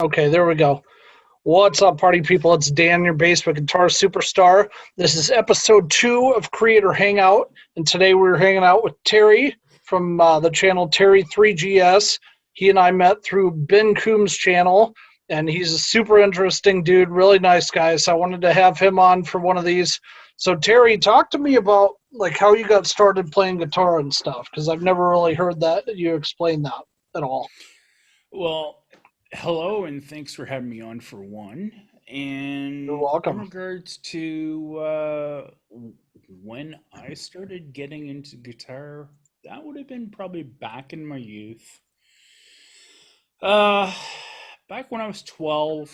Okay, there we go. What's up, party people? It's Dan, your basement guitar superstar. This is episode 2 of Creator Hangout, and today we're hanging out with Terry from the channel Terry3GS. He and I met through Ben Coombs' channel, and he's a super interesting dude, really nice guy. So I wanted to have him on for one of these. So Terry, talk to me about like how you got started playing guitar and stuff, because I've never really heard that you explain that at all. Well, hello, and thanks for having me on for one. You're And in welcome. regards to when I started getting into guitar, that would have been probably back in my youth. Uh, Back when I was 12,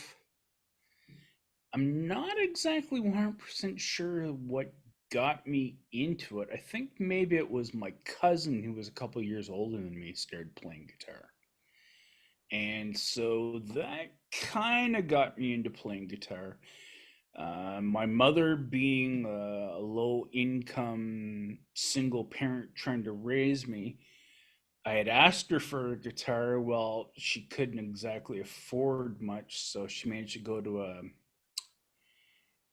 I'm not exactly 100% sure what got me into it. I think maybe it was my cousin who was a couple years older than me started playing guitar. And so that kind of got me into playing guitar. My mother, being a low income single parent trying to raise me, I had asked her for a guitar. Well, she couldn't exactly afford much, so she managed to go to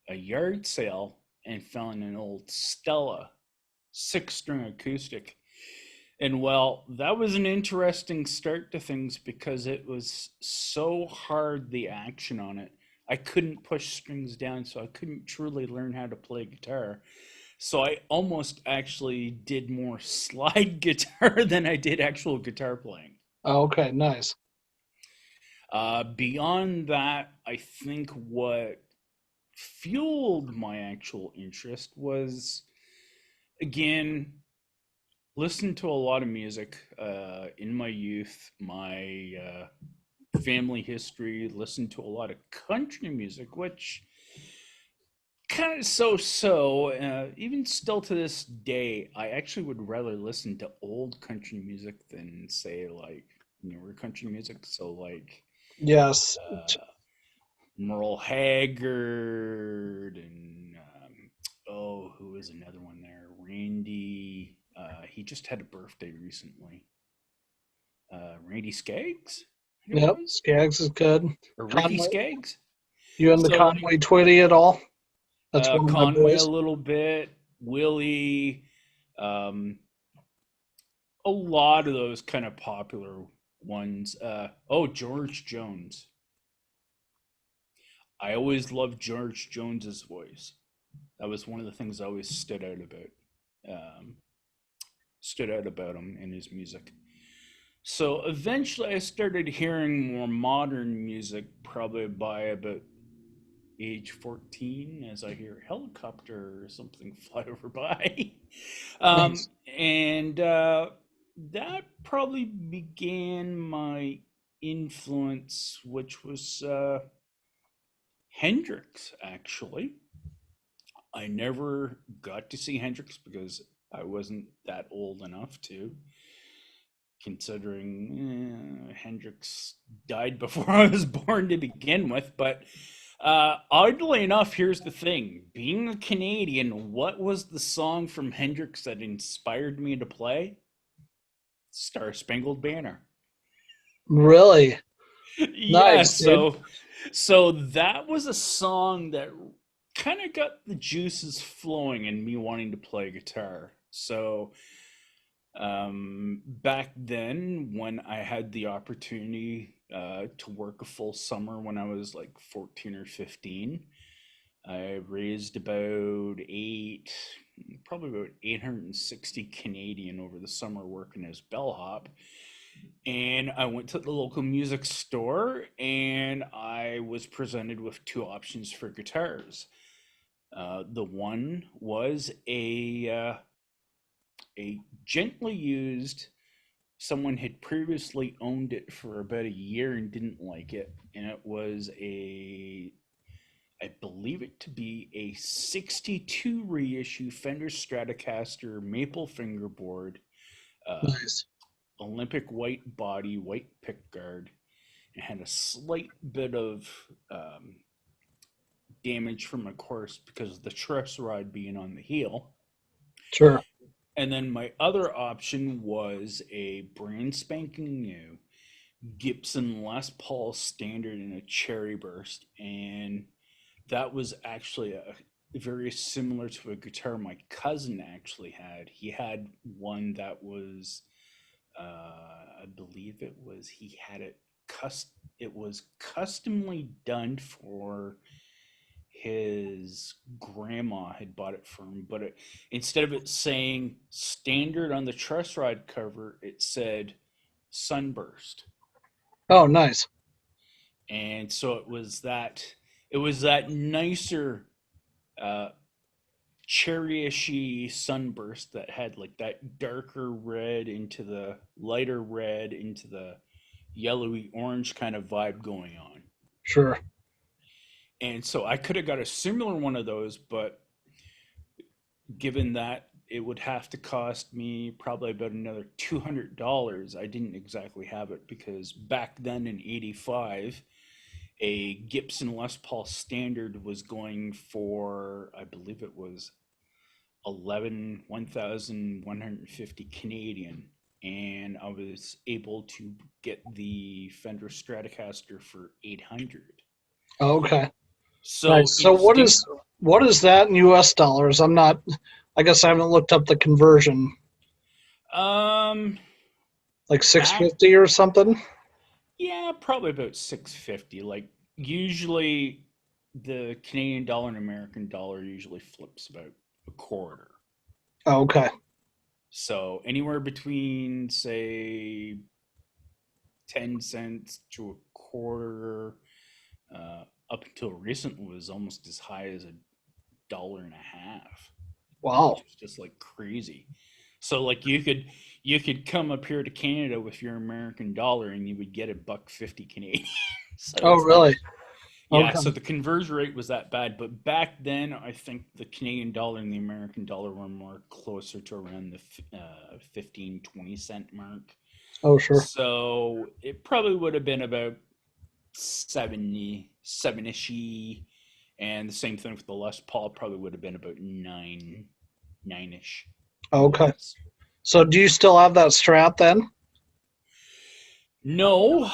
a yard sale and found an old Stella 6 string acoustic. And well, that was an interesting start to things because it was so hard, the action on it. I couldn't push strings down, so I couldn't truly learn how to play guitar. So I almost actually did more slide guitar than I did actual guitar playing. Okay, nice. Beyond that, I think what fueled my actual interest was, again, listened to a lot of music in my youth. My family history, listened to a lot of country music, which kind of so. Even still to this day, I actually would rather listen to old country music than say like newer country music. So like Yes. uh, Merle Haggard and oh, who is another one there? Randy. He just had a birthday recently. Randy Skaggs, I think it Yep. was, Skaggs is good. or Ricky Conway. Skaggs. You into So like Conway Twitty at all? That's one of my Conway a boys. little bit, Willie, um, a lot of those kind of popular ones. Oh, George Jones. I always loved George Jones's voice. That was one of the things I always um, stood out about him and his music. So eventually, I started hearing more modern music, probably by about age 14, as I hear a helicopter or something fly over by. um, Nice. and that probably began my influence, which was Hendrix, actually. I never got to see Hendrix because I wasn't that old enough to, considering Hendrix died before I was born to begin with. But oddly enough, here's the thing: being a Canadian, what was the song from Hendrix that inspired me to play? Star Spangled Banner. Really Yeah, nice, dude. so that was a song that kind of got the juices flowing in me wanting to play guitar. So back then, when I had the opportunity to work a full summer when I was like 14 or 15, I raised probably about 860 Canadian over the summer working as bellhop. And I went to the local music store and I was presented with two options for guitars. The one was a gently used. Someone had previously owned it for about a year and didn't like it, and it was I believe it to be a '62 reissue Fender Stratocaster maple fingerboard, um, Nice. Olympic white body, white pickguard. It had a slight bit of um, damage from a course because of the truss rod being on the heel. Sure. And then my other option was a brand spanking new Gibson Les Paul Standard in a cherry burst, and that was actually a very similar to a guitar my cousin actually had. He had one that was, I believe it was he had it It was customly done for his grandma had bought it for him, but instead of it saying standard on the truss rod cover, it said sunburst. Oh, nice. And so it was that nicer uh cherryishy sunburst that had like that darker red into the lighter red into the yellowy orange kind of vibe going on. Sure. And so I could have got a similar one of those, but given that it would have to cost me probably about another $200, I didn't exactly have it because back then in '85, a Gibson Les Paul Standard was going for, I believe it was 1,150 Canadian, and I was able to get the Fender Stratocaster for 800. Okay. So Nice. So instinct, what is that in US dollars? I'm not I guess I haven't looked up the conversion. um, Like back, 650 or something? yeah, probably about 650. Like usually, the Canadian dollar and American dollar usually flips about a quarter. Oh, okay. So anywhere between say 10 cents to a quarter, up until recently was almost as high as $1.50, Wow. which is just like crazy. So like you could come up here to Canada with your American dollar and you would get $1.50 Canadian. So Oh, it's like, really? yeah, Okay. so the conversion rate was that bad, but back then I think the Canadian dollar and the American dollar were more closer to around the 15-20 cent mark. Oh, sure. So it probably would have been about 77 ish, and the same thing with the Les Paul probably would have been about nine ish Okay. US. So do you still have that Strat then? No,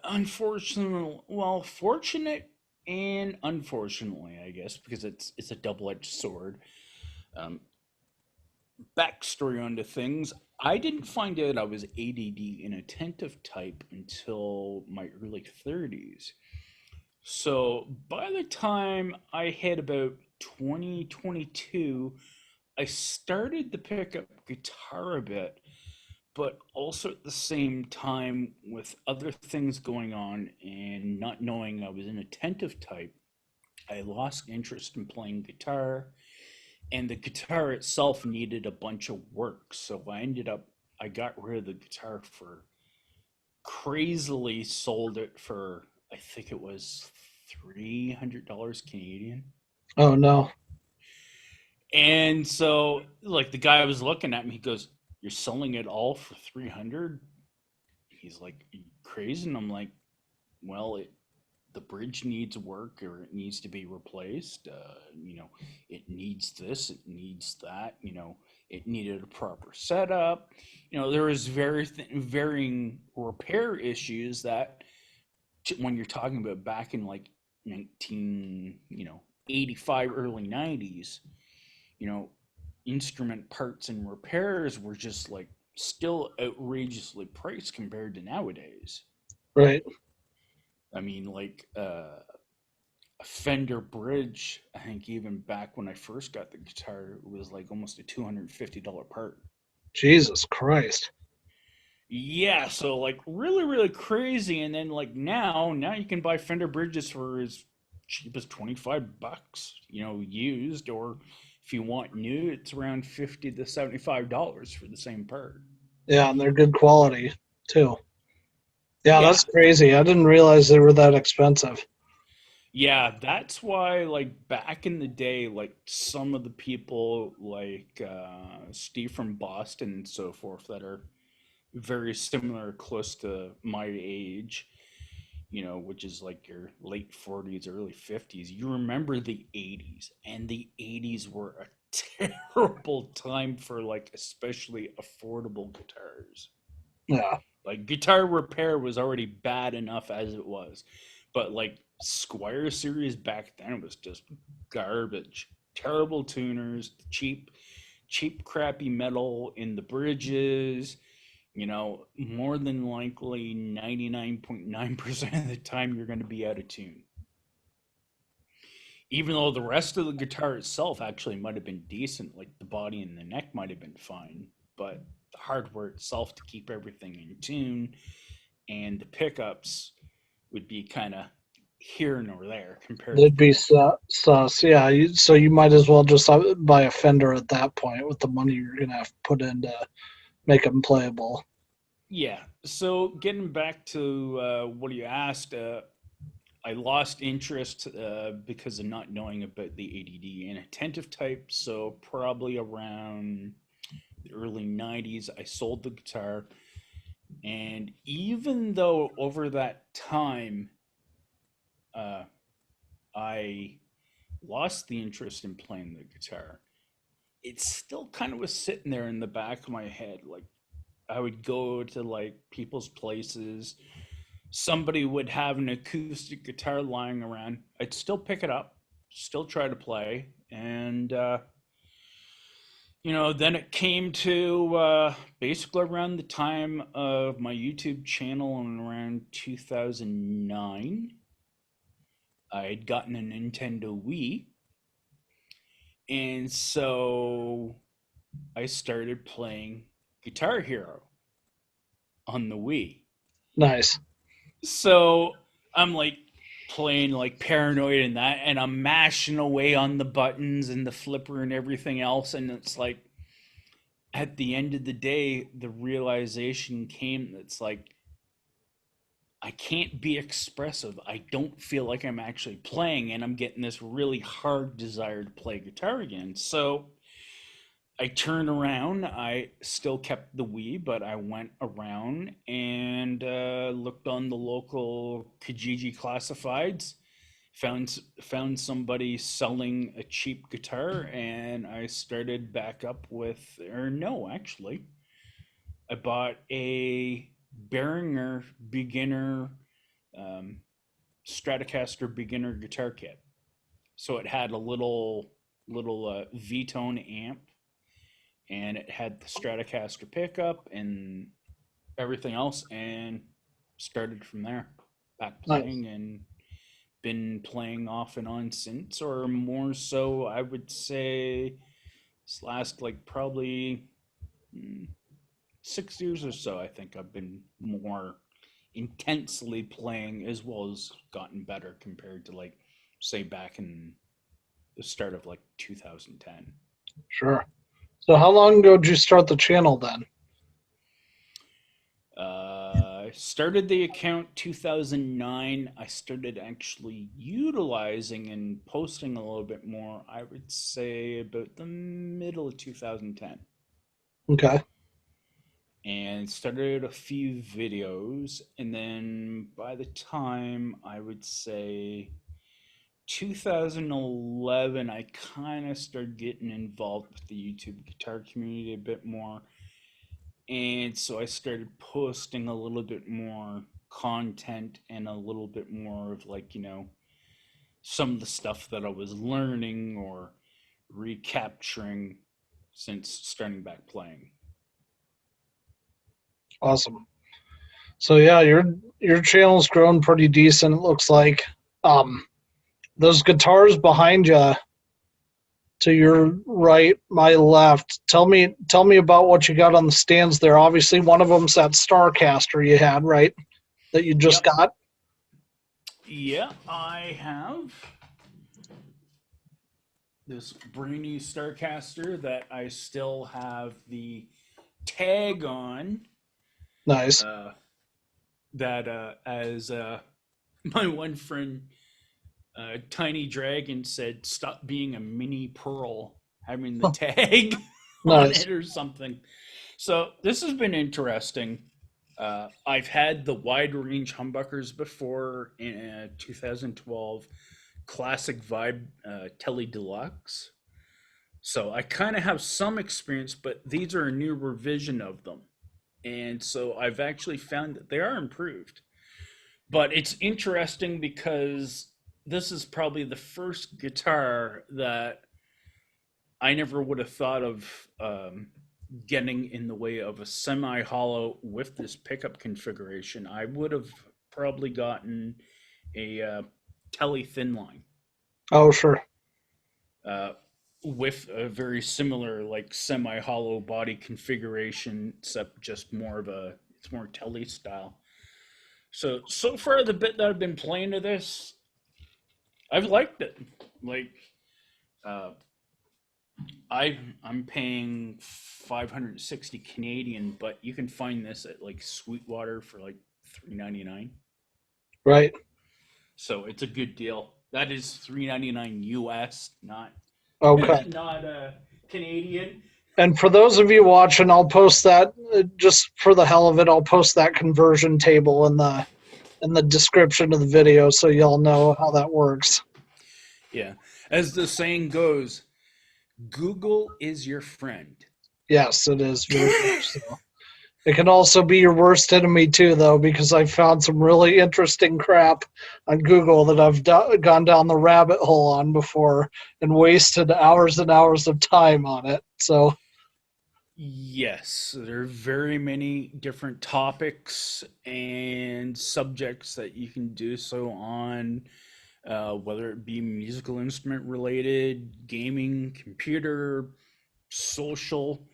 unfortunately, well, fortunate and unfortunately, I guess, because it's a double edged sword. Um, Backstory onto things. I didn't find out I was ADD inattentive type until my early 30s. So by the time I hit about 2022, I started to pick up guitar a bit, but also at the same time with other things going on and not knowing I was an attentive type, I lost interest in playing guitar, and the guitar itself needed a bunch of work. So I got rid of the guitar for crazily sold it for, I think it was $300 Canadian. Oh, no. And so like the guy was looking at me, he goes, "You're selling it all for 300?" He's like, "Are you crazy?" And I'm like, "Well, the bridge needs work or it needs to be replaced. It needs this, it needs that. It needed a proper setup. There was varying repair issues that when you're talking about back in like 1985, early 90s, you know, instrument parts and repairs were just like still outrageously priced compared to nowadays. Right. I mean, like a Fender bridge, I think even back when I first got the guitar, it was like almost a $250 part. Jesus Christ. Yeah, so like really, really crazy. And then like now you can buy Fender bridges for as cheap as $25, used, or if you want new, it's around $50 to $75 for the same part. Yeah, and they're good quality too. Yeah, Yeah, that's crazy. I didn't realize they were that expensive. yeah, that's why like back in the day, like some of the people like Steve from Boston and so forth that are very similar, close to my age, which is like your late 40s, early 50s. You remember the 80s, and the 80s were a terrible time for like especially affordable guitars. Yeah. Like guitar repair was already bad enough as it was, but like Squire series back then was just garbage. Terrible tuners, cheap crappy metal in the bridges. More than likely 99.9% of the time you're going to be out of tune. Even though the rest of the guitar itself actually might have been decent, like the body and the neck might have been fine, but the hardware itself to keep everything in tune and the pickups would be kind of here nor there compared to They'd the be rest. sus. Yeah, so you might as well just buy a Fender at that point with the money you're gonna have to put in to make them playable. Yeah. So getting back to what you asked, I lost interest because of not knowing about the ADD and attentive type. So probably around the early 90s, I sold the guitar. And even though over that time, uh, I lost the interest in playing the guitar, it still kind of was sitting there in the back of my head. Like I would go to like people's places, somebody would have an acoustic guitar lying around. I'd still pick it up, still try to play, and then it came to basically around the time of my YouTube channel in around 2009. I'd gotten a Nintendo Wii, and so I started playing Guitar Hero on the Wii. Nice. So I'm like playing like Paranoid and that, and I'm mashing away on the buttons and the flipper and everything else. And it's like at the end of the day, the realization came that's like, I can't be expressive. I don't feel like I'm actually playing, and I'm getting this really hard desire to play guitar again. So I turned around. I still kept the Wii, but I went around and looked on the local Kijiji classifieds. Found somebody selling a cheap guitar, and I started back up with. Or no, actually, I bought a Behringer beginner um, Stratocaster beginner guitar kit. So it had a little V-tone amp, and it had the Stratocaster pickup and everything else, and started from there, back Nice. playing, and been playing off and on since, or more so, I would say, this last like probably 6 years or so. I think I've been more intensely playing as well as gotten better compared to like say back in the start of like 2010. Sure. So how long ago did you start the channel then? I started the account 2009. I started actually utilizing and posting a little bit more, I would say, about the middle of 2010. Okay. And started a few videos. And then by the time I would say 2011, I kind of started getting involved with the YouTube guitar community a bit more. And so I started posting a little bit more content and a little bit more of like, some of the stuff that I was learning or recapturing since starting back playing. Awesome. So yeah, your channel's grown pretty decent. It looks like. Those guitars behind you, to your right, my left. Tell me about what you got on the stands there. Obviously, one of them's that Starcaster you had, right? That you just Yep. got. Yeah, I have this brand new Starcaster that I still have the tag on. Nice. Uh, that as my one friend Tiny Dragon said, stop being a mini pearl, having the Huh. tag on Nice. it or something. So this has been interesting. I've had the wide range humbuckers before in 2012 Classic Vibe Tele Deluxe. So I kind of have some experience, but these are a new revision of them. and so I've actually found that they are improved. But it's interesting because this is probably the first guitar that I never would have thought of getting in the way of a semi hollow with this pickup configuration. I would have probably gotten a Tele thin line Oh, sure. uh, with a very similar, like semi hollow body configuration, except just more of a, it's more Tele style. So far, the bit that I've been playing to this, I've liked it. Like, uh, I'm paying 560 Canadian, but you can find this at like Sweetwater for like 3.99. Right. So it's a good deal. That is 3.99 US, not Okay. not Canadian. And for those of you watching, I'll post that just for the hell of it. I'll post that conversion table in the description of the video so y'all know how that works. Yeah, as the saying goes, Google is your friend. Yes, it is very much so. It can also be your worst enemy too, though, because I found some really interesting crap on Google that I've gone down the rabbit hole on before and wasted hours and hours of time on it. So, Yes, there are very many different topics and subjects that you can do so on, whether it be musical instrument related, gaming, computer, social.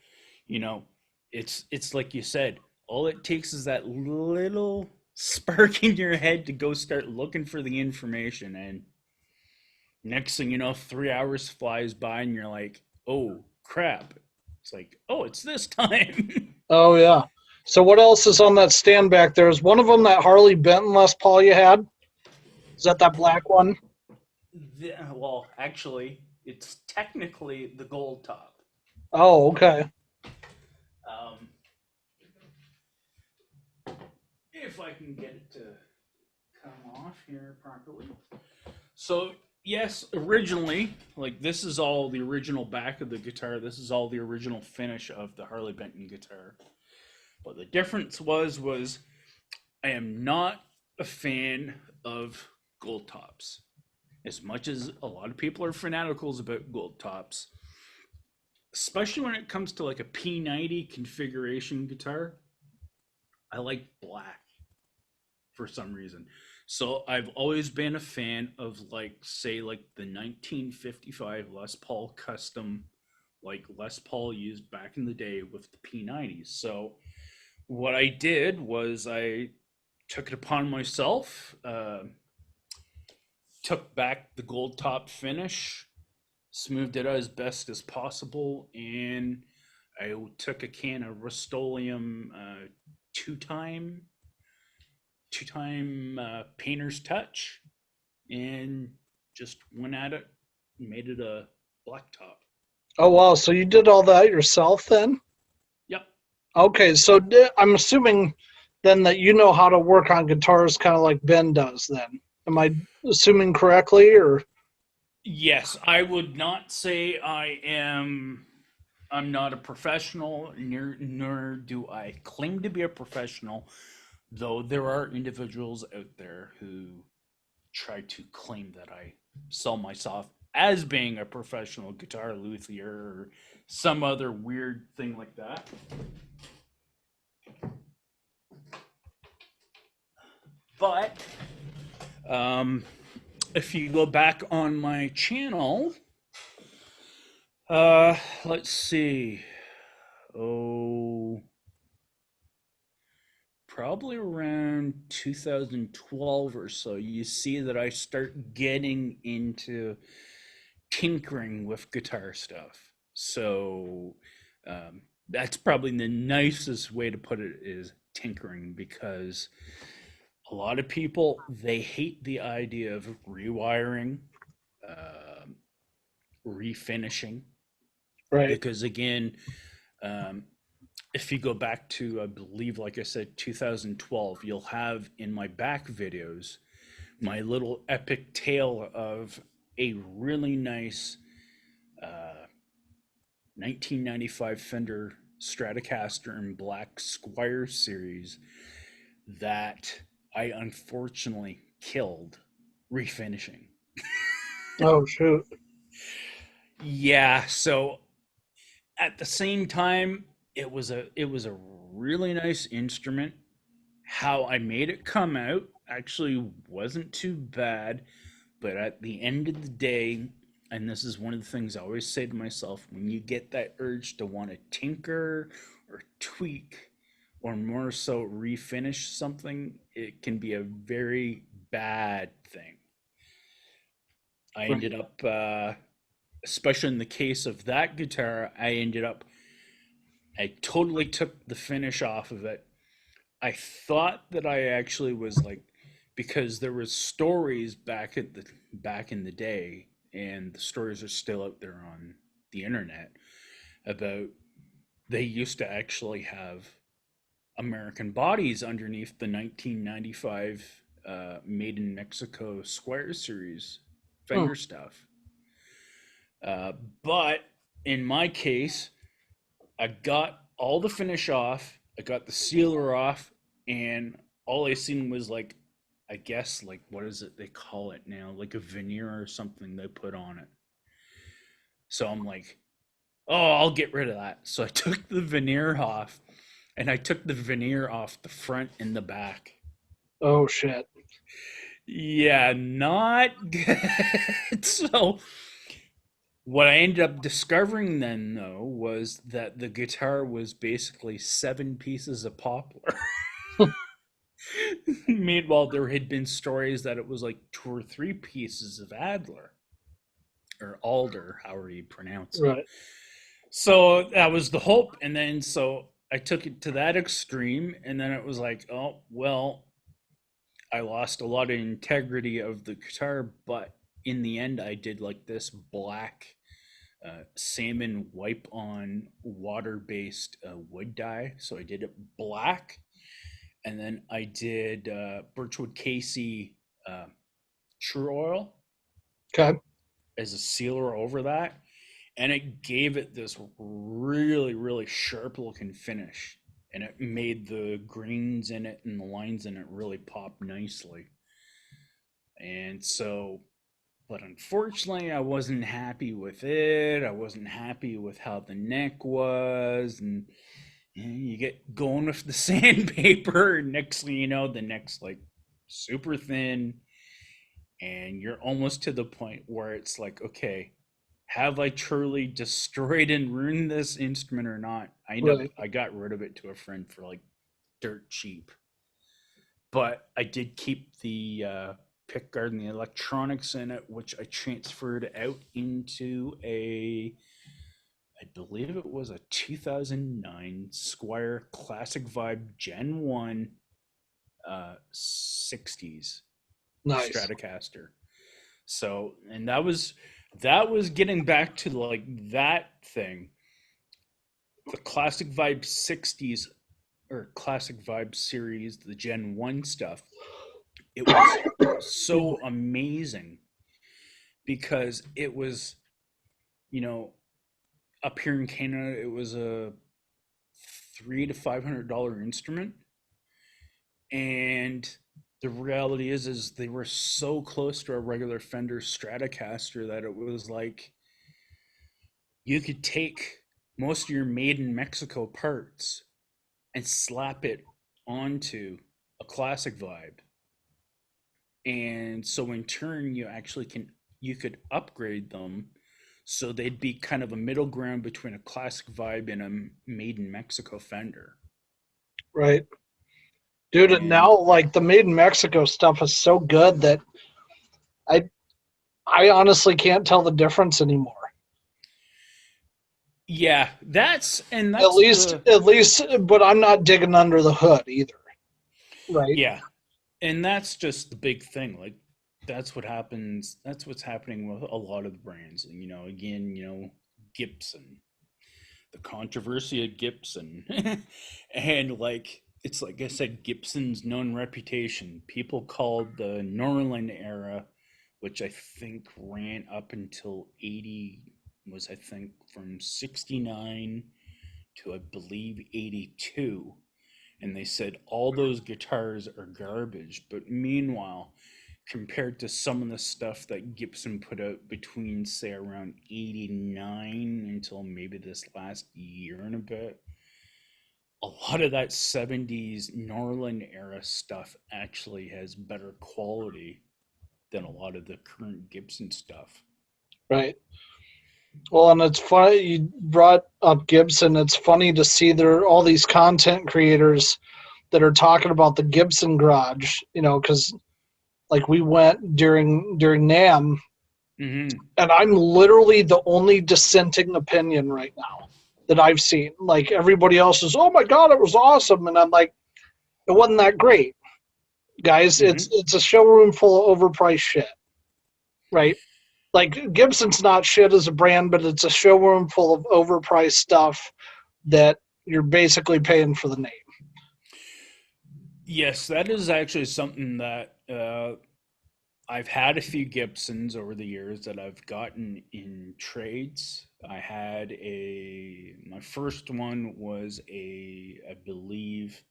You know, it's like you said, all it takes is that little spark in your head to go start looking for the information, and next thing you know, 3 hours flies by, and you're like, "Oh crap!" It's like, "Oh, it's this time." oh yeah. So what else is on that stand back there? Is one of them that Harley Benton Les Paul you had? Is that black one? Well, actually, it's technically the gold top. Oh, okay. Um, if I can get it to come off here properly. So, yes, originally, like this is all the original back of the guitar. This is all the original finish of the Harley Benton guitar. But the difference was I am not a fan of gold tops. As much as a lot of people are fanaticals about gold tops, especially when it comes to like a P90 configuration guitar, I like black for some reason. So I've always been a fan of like say like the 1955 Les Paul custom, like Les Paul used back in the day with the P90s. So what I did was I took it upon myself, took back the gold top finish, smoothed it out as best as possible, and I took a can of Rust-Oleum two time painter's touch and just went at it and made it a black top. Oh wow. So you did all that yourself then? Yep. Okay. So I'm assuming then that you know how to work on guitars, kind of like Ben does. Then am I assuming correctly, or? Yes, I would not say I'm not a professional, nor do I claim to be a professional, though there are individuals out there who try to claim that I sell myself as being a professional guitar luthier or some other weird thing like that. But if you go back on my channel, let's see. Oh, probably around 2012 or so, you see that I start getting into tinkering with guitar stuff. So that's probably the nicest way to put it is tinkering, because a lot of people they hate the idea of rewiring, uh, refinishing, Right. because again, um, if you go back to I believe, like I said, 2012, you'll have in my back videos my little epic tale of a really nice 1995 Fender Stratocaster and Black Squire series that I unfortunately killed refinishing. Oh shoot. Yeah, so at the same time, it was a really nice instrument. How I made it come out actually wasn't too bad, but at the end of the day, and this is one of the things I always say to myself, when you get that urge to want to tinker or tweak or more so refinish something, it can be a very bad thing. I ended Right. up, especially in the case of that guitar, I totally took the finish off of it. I thought that I actually was like, because there was stories back in the day, and the stories are still out there on the internet about they used to actually have American bodies underneath the 1995 Made in Mexico Squire Series Hmm. Fender stuff. Uh, but in my case, I got all the finish off. I got the sealer off, and all I seen was like, I guess like what is it they call it now? Like a veneer or something they put on it. So I'm like, oh, I'll get rid of that. So I took the veneer off, and I took the veneer off the front and the back. Oh shit. Yeah, not good. So what I ended up discovering then, though, was that the guitar was basically seven pieces of poplar. Meanwhile, there had been stories that it was like two or three pieces of Adler or Alder, however you pronounce it. Right. So that was the hope. And then so I took it to that extreme. And then it was like, oh, well, I lost a lot of integrity of the guitar. But in the end, I did like this black salmon wipe on water based wood dye. So I did it black, and then I did Birchwood Casey uh, True Oil Okay. as a sealer over that, and it gave it this really really sharp looking finish, and it made the grains in it and the lines in it really pop nicely. And so, but unfortunately, I wasn't happy with it. I wasn't happy with how the neck was, and you get going with the sandpaper, and next thing you know, the neck's like super thin, and you're almost to the point where it's like, okay, have I truly destroyed and ruined this instrument or not? Right. I got rid of it to a friend for like dirt cheap, but I did keep the pickguard and the electronics in it, which I transferred out into a, I believe it was a 2009 Squire Classic Vibe Gen 1 60s Nice. Stratocaster. So, and that was getting back to like that thing. The Classic Vibe 60s or Classic Vibe series, the Gen 1 stuff. It was Excuse me. so amazing because it was, you know, up here in Canada, it was a $300 to $500 instrument, and the reality is they were so close to a regular Fender Stratocaster that it was like you could take most of your made in Mexico parts and slap it onto a classic vibe. And so in turn you could upgrade them so they'd be kind of a middle ground between a classic vibe and a made in Mexico Fender. Right. Dude, and And now like the made in Mexico stuff is so good that I I honestly can't tell the difference anymore. yeah, that's the At least, but I'm not digging under the hood either. Right. yeah, and that's just the big thing. Like that's what happens. That's what's happening with a lot of the brands. You know, again, you know, Gibson, the controversy of Gibson, and like it's like I said, Gibson's known reputation. People called the Norland era, which I think ran up until 80, was I think from 69 to, I believe, 82. And they said all those guitars are garbage. But meanwhile, compared to some of the stuff that Gibson put out between, say, around 89 until maybe this last year and a bit, a lot of that 70s Norland era stuff actually has better quality than a lot of the current Gibson stuff. Right. Well, and it's funny you brought up Gibson. It's funny to see there all these content creators that are talking about the Gibson Garage. Because like we went during NAM, Mm-hmm. and I'm literally the only dissenting opinion right now that I've seen. Like everybody else is, oh my god, it was awesome, and I'm like, it wasn't that great, guys. Mm-hmm. It's a showroom full of overpriced shit, right? Like Gibson's not shit as a brand, but it's a showroom full of overpriced stuff that you're basically paying for the name. Yes, that is actually something that I've had a few Gibsons over the years that I've gotten in trades. My first one was I believe,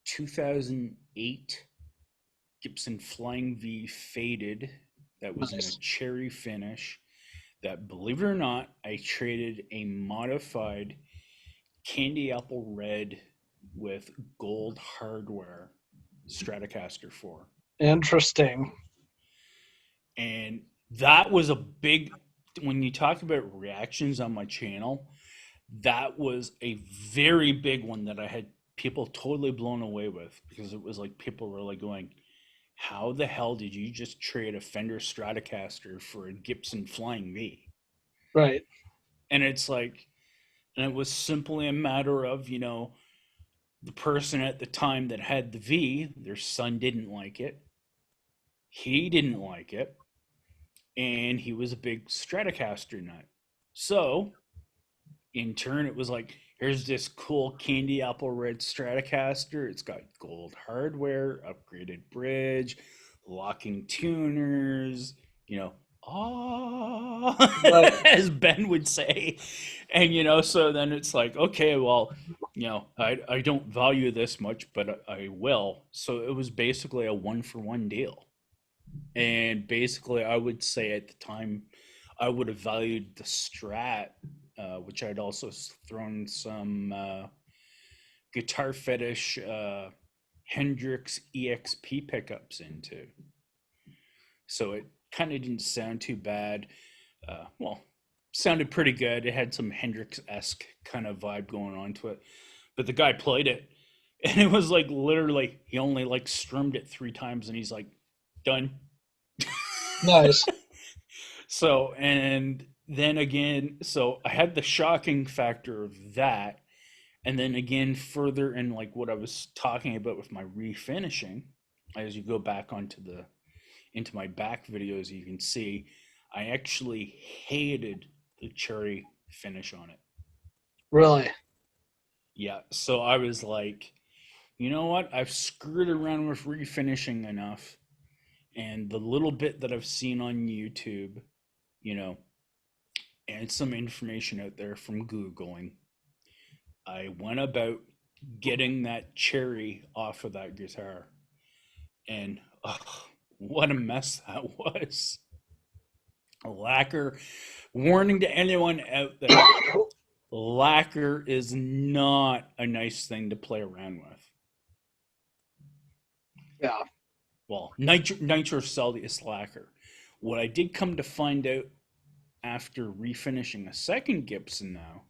2008 Gibson Flying V faded that was in a Nice. cherry finish. That, believe it or not, I traded a modified candy apple red with gold hardware Stratocaster for. Interesting. And that was a big, when you talk about reactions on my channel, that was a very big one that I had people totally blown away with, because it was like people were like going, how the hell did you just trade a Fender Stratocaster for a Gibson Flying Me? Right. And it's like, and it was simply a matter of, the person at the time that had the V, their son didn't like it. He didn't like it. And he was a big Stratocaster nut. So, in turn, it was like, here's this cool candy apple red Stratocaster. It's got gold hardware, upgraded bridge, locking tuners, Right. as Ben would say. And, so then it's like, okay, well, I don't value this much, but I will. So it was basically a 1-for-1 deal. And basically, I would say at the time, I would have valued the Strat, which I'd also thrown some guitar fetish Hendrix EXP pickups into. So it kind of didn't sound too bad. Well, sounded pretty good. It had some Hendrix-esque kind of vibe going on to it. But the guy played it, and it was like literally, he only like strummed it 3 times, and he's like, done. Nice. So, and then again, so I had the shocking factor of that. And then again, further in like what I was talking about with my refinishing, as you go back into my back videos, you can see I actually hated the cherry finish on it. Really. Yeah. So I was like, you know what? I've screwed around with refinishing enough. And the little bit that I've seen on YouTube, you know, and some information out there from Googling, I went about getting that cherry off of that guitar. And what a mess that was. A lacquer warning to anyone out there. Lacquer is not a nice thing to play around with. Yeah. Well, nitrocellulose lacquer. What I did come to find out after refinishing a second Gibson now,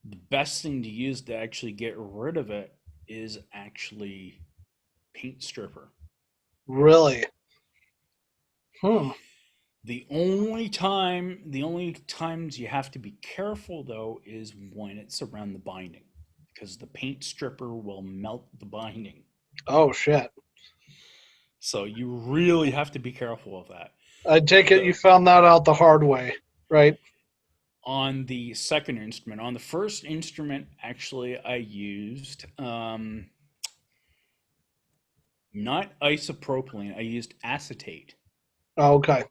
the best thing to use to actually get rid of it is actually paint stripper. Really. Hmm. The only times you have to be careful though is when it's around the binding, because the paint stripper will melt the binding. Oh shit. So you really have to be careful of that. I take it you The found that out the hard way, right? On the second instrument, on the first instrument, actually, I used not isopropylene. I used acetate, Oh, okay.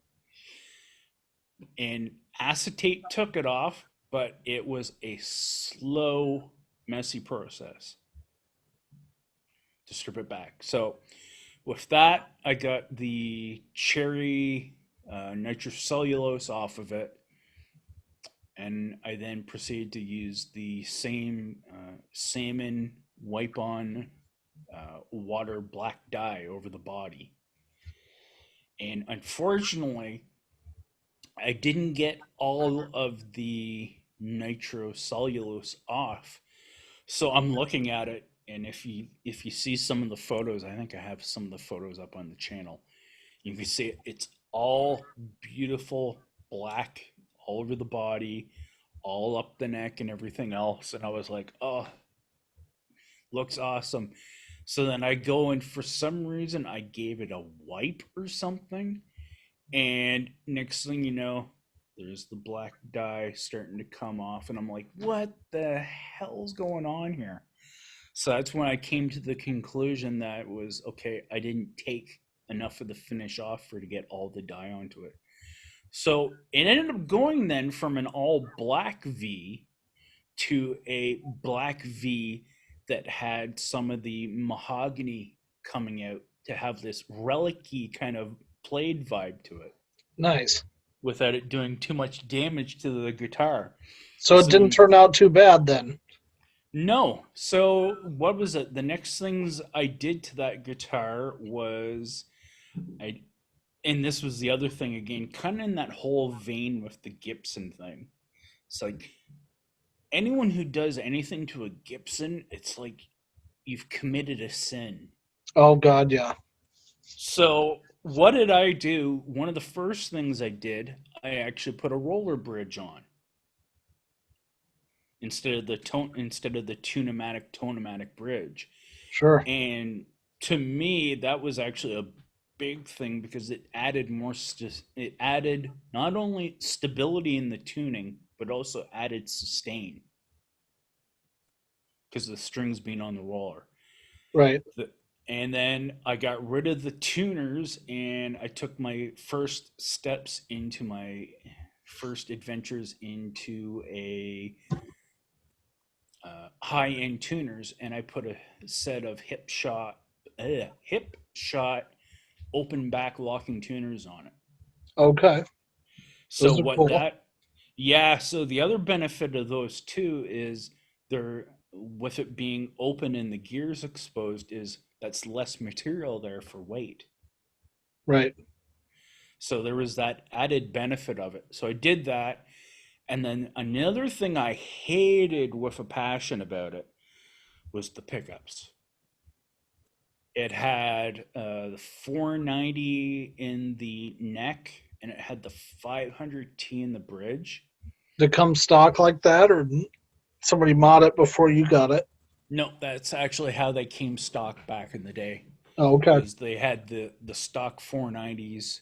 and acetate took it off. but it was a slow, messy process to strip it back. So with that, I got the cherry nitrocellulose off of it, and I then proceeded to use the same salmon wipe on water black dye over the body. And unfortunately, I didn't get all of the nitrocellulose off. So I'm looking at it, and if you see some of the photos, I think I have some of the photos up on the channel. You can see it's all beautiful black all over the body, all up the neck and everything else. And I was like, oh, looks awesome. So then I go, and for some reason I gave it a wipe or something. And next thing you know, there's the black dye starting to come off. And I'm like, what the hell's going on here? So that's when I came to the conclusion that it was okay, I didn't take enough of the finish off for to get all the dye onto it. So it ended up going then from an all black V to a black V that had some of the mahogany coming out to have this relic-y kind of played vibe to it Nice. without it doing too much damage to the guitar. So it didn't So turn out too bad then. no. So what was it? The next things I did to that guitar was I and this was the other thing again, kind of in that whole vein with the Gibson thing. It's like anyone who does anything to a Gibson, it's like you've committed a sin. Oh God, yeah. So what did I do? One of the first things I did, I actually put a roller bridge on instead of the tune-o-matic bridge. Sure. And to me, that was actually a big thing because it added it added not only stability in the tuning, but also added sustain because the strings being on the roller. Right. And then I got rid of the tuners, and I took my first steps into my first adventures into a high-end tuners, and I put a set of hip shot open back locking tuners on it. Okay. So Those are what cool. that yeah, so the other benefit of those two is they're with it being open and the gears exposed is that's less material there for weight. Right. So there was that added benefit of it. So I did that. And then another thing I hated with a passion about it was the pickups. It had the 490 in the neck, and it had the 500T in the bridge. Did it come stock like that, or somebody mod it before you got it? No, that's actually how they came stock back in the day. Oh, okay. Was they had the stock 490s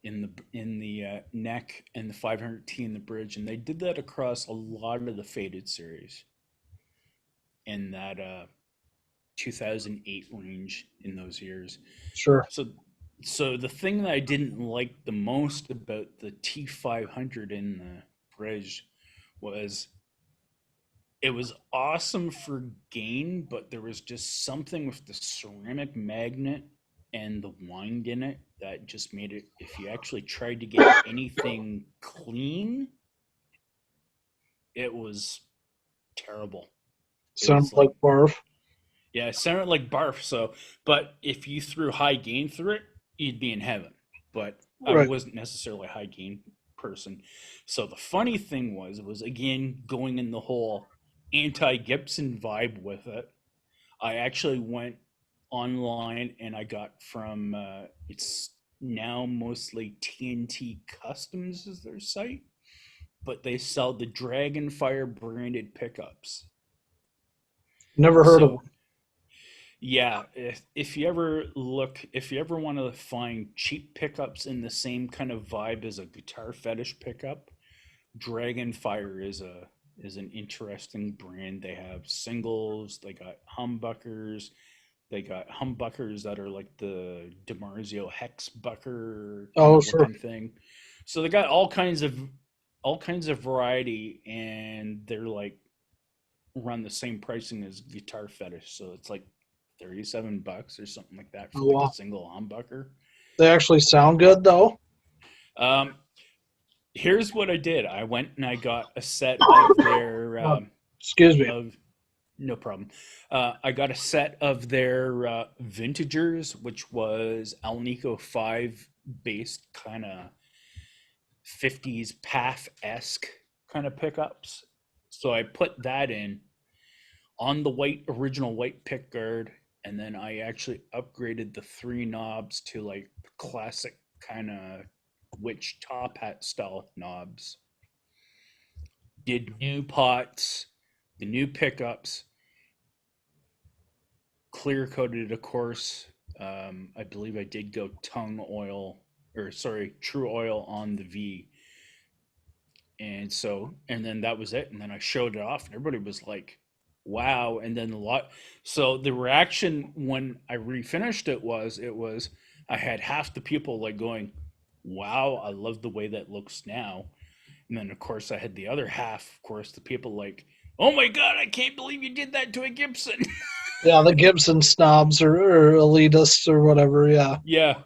in the neck and the 500T in the bridge, and they did that across a lot of the faded series in that 2008 range in those years. Sure. So so the thing that I didn't like the most about the T500 in the bridge was it was awesome for gain, but there was just something with the ceramic magnet and the wind in it that just made it, if you actually tried to get anything clean, it was terrible. It Sounds was like like, barf. yeah, it sounded like barf. So, but if you threw high gain through it, you'd be in heaven. But I Right. wasn't necessarily a high gain person. So the funny thing was again going in the whole anti Gibson vibe with it. I actually went online and I got from it's now mostly TNT Customs is their site, but they sell the Dragonfire branded pickups. Never heard of So them. yeah, if you ever want to find cheap pickups in the same kind of vibe as a guitar fetish pickup, Dragonfire is an interesting brand. They have singles, they got humbuckers, they got humbuckers that are like the DiMarzio hex bucker kind Oh, of sure. looking thing. So they got all kinds of all kinds of variety, and they're like run the same pricing as Guitar Fetish, so it's like $37 or something like that Oh, for like a wow. single humbucker. They actually sound good, though. Um, Here's what I did. I went and I got a set of their Oh, excuse me. of no problem. I got a set of their vintagers, which was Alnico 5 based kind of 50s PAF esque kind of pickups. So I put that in on the original white pick guard, and then I actually upgraded the three knobs to like classic kind of witch top hat style knobs. Did new pots, the new pickups, clear coated, of course. I believe I did go tongue oil, or sorry, true oil on the V. And then that was it. And then I showed it off, and everybody was like, wow. And then so the reaction when I refinished it was, I had half the people like going, wow, I love the way that looks now. And then, of course, I had the other half, of course, the people like, oh my God, I can't believe you did that to a Gibson. Yeah, the Gibson snobs or elitists or whatever. Yeah. Yeah.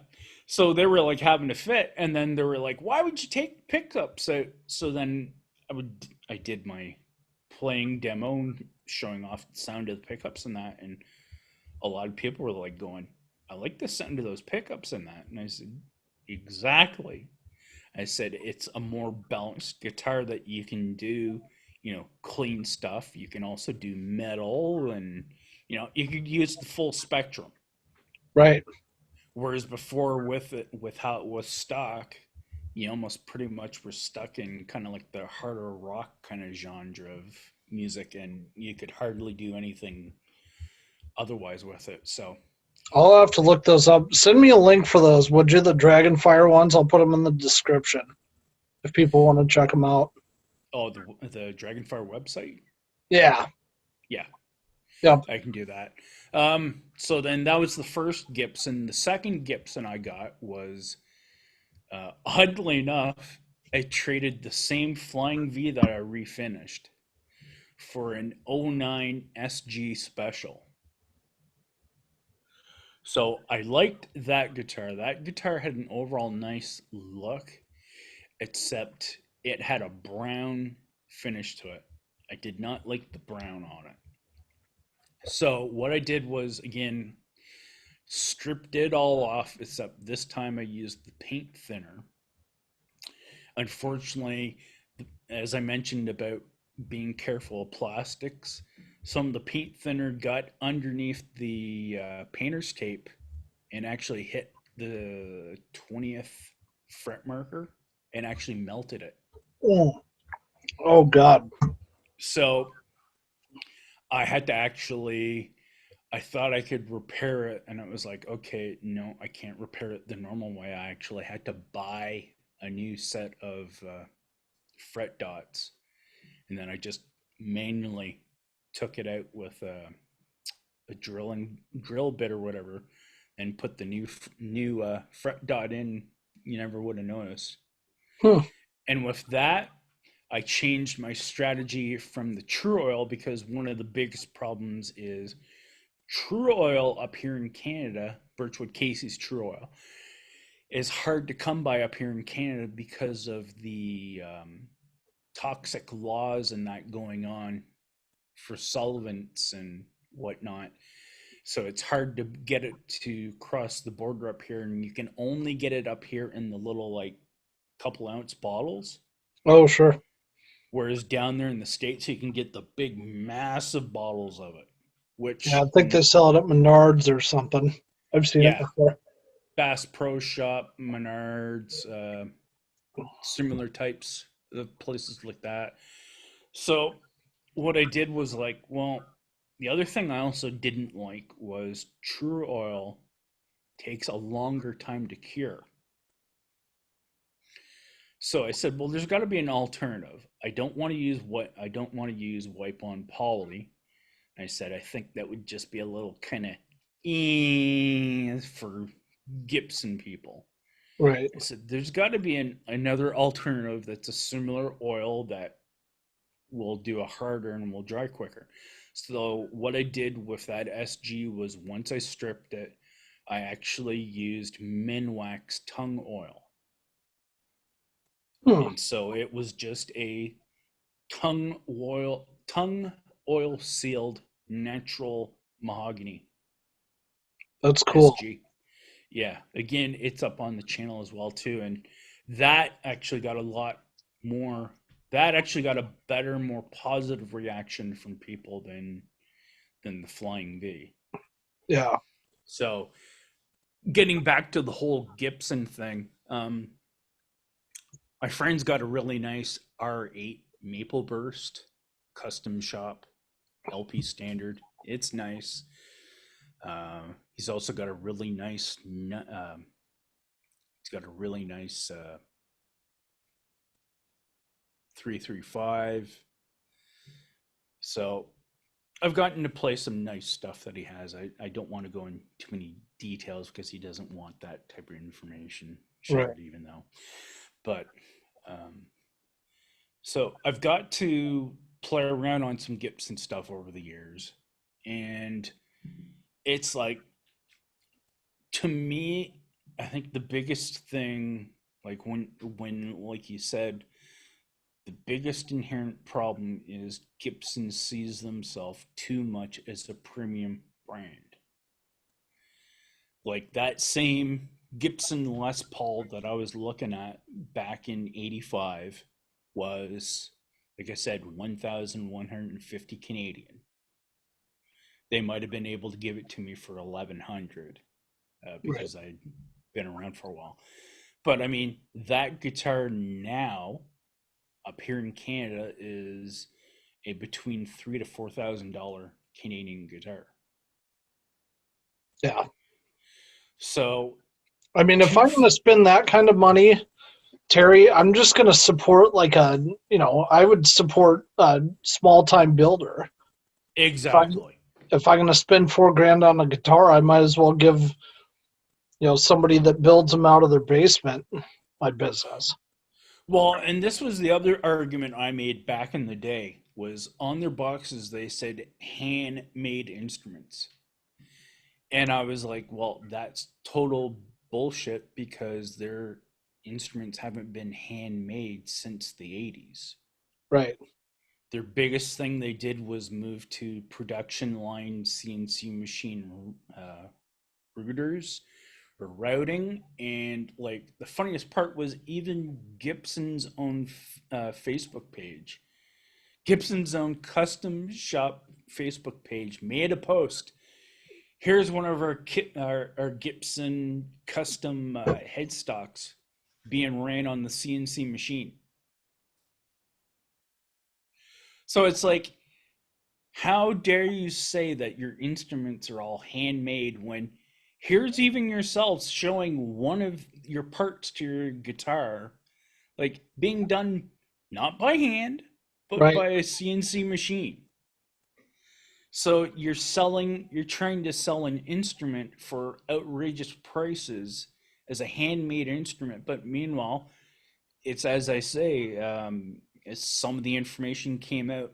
So they were like having a fit. And then they were like, why would you take pickups out? So then I did my playing demo, showing off the sound of the pickups and that. And a lot of people were like going, I like the sound of those pickups and that. And I said, exactly. I said it's a more balanced guitar that you can do, clean stuff. You can also do metal, and you could use the full spectrum. Right. Whereas before, with how it was stock, you almost pretty much were stuck in kind of like the harder rock kind of genre of music, and you could hardly do anything otherwise with it. So, I'll have to look those up. Send me a link for those, would you? The Dragonfire ones. I'll put them in the description if people want to check them out. oh, the Dragonfire website, Yeah. yeah, Yep. I can do that. So then that was the first Gibson. The second Gibson I got was, oddly enough, I traded the same Flying V that I refinished for an '09 SG Special. So I liked that guitar. That guitar had an overall nice look, except it had a brown finish to it. I did not like the brown on it. So what I did was, again, stripped it all off, except this time I used the paint thinner. Unfortunately, as I mentioned about being careful of plastics, some of the paint thinner got underneath the painter's tape and actually hit the 20th fret marker and actually melted it. Oh, oh God. So I had to actually, I thought I could repair it, and it was like, okay, no, I can't repair it the normal way. I actually had to buy a new set of fret dots, and then I just manually took it out with a drill bit or whatever, and put the new fret dot in. You never would have noticed. Hmm. And with that, I changed my strategy from the True Oil, because one of the biggest problems is True Oil up here in Canada. Birchwood Casey's True Oil is hard to come by up here in Canada because of the toxic laws and that going on for solvents and whatnot. So it's hard to get it to cross the border up here, and you can only get it up here in the little like couple ounce bottles. Oh, sure. Whereas down there in the States, you can get the big, massive bottles of it, Yeah, I which, think they sell it at Menards or something. I've seen it yeah, before. Bass Pro Shop, Menards, similar types of places like that. So what I did was like, well, the other thing I also didn't like was True Oil takes a longer time to cure. So I said, well, there's got to be an alternative. I don't want to use wipe on poly. I said, I think that would just be a little kind of for Gibson people. Right. I said, there's got to be another alternative that's a similar oil that will do a harder and will dry quicker. So what I did with that SG was once I stripped it, I actually used Minwax tongue oil. Hmm. And so it was just a tongue oil sealed natural mahogany That's cool. SG. Yeah, again, it's up on the channel as well too, and that actually got a lot more. That actually got a better, more positive reaction from people than the Flying V. Yeah. So, getting back to the whole Gibson thing, my friend's got a really nice R8 Maple Burst custom shop LP standard. It's nice. He's also got a really nice. He's got a really nice 335. So I've gotten to play some nice stuff that he has. I don't want to go into too many details because he doesn't want that type of information Right. shared, even though. But so I've got to play around on some Gibson stuff over the years, and it's like, to me, I think the biggest thing, like when like you said, the biggest inherent problem is Gibson sees themselves too much as a premium brand. Like that same Gibson Les Paul that I was looking at back in '85 was, like I said, 1,150 Canadian. They might have been able to give it to me for 1,100 Right. because I'd been around for a while. But I mean, that guitar now up here in Canada is a between $3,000 to $4,000 Canadian guitar. Yeah. So I mean, if two I'm going to spend that kind of money, Terry, I'm just going to support I would support a small time builder. If I exactly. if I'm going to spend $4,000 on a guitar, I might as well give somebody that builds them out of their basement my business. Well, and this was the other argument I made back in the day was on their boxes they said handmade instruments. And I was like, well, that's total bullshit because their instruments haven't been handmade since the 80s. Right. Their biggest thing they did was move to production line CNC machine routers or routing. And like the funniest part was even Gibson's own Facebook page, Gibson's own custom shop Facebook page made a post. Here's one of our Gibson custom headstocks being ran on the CNC machine. So it's like, how dare you say that your instruments are all handmade when here's even yourselves showing one of your parts to your guitar, like being done not by hand, but Right. by a CNC machine. So you're trying to sell an instrument for outrageous prices as a handmade instrument, but meanwhile, it's as I say, as some of the information came out,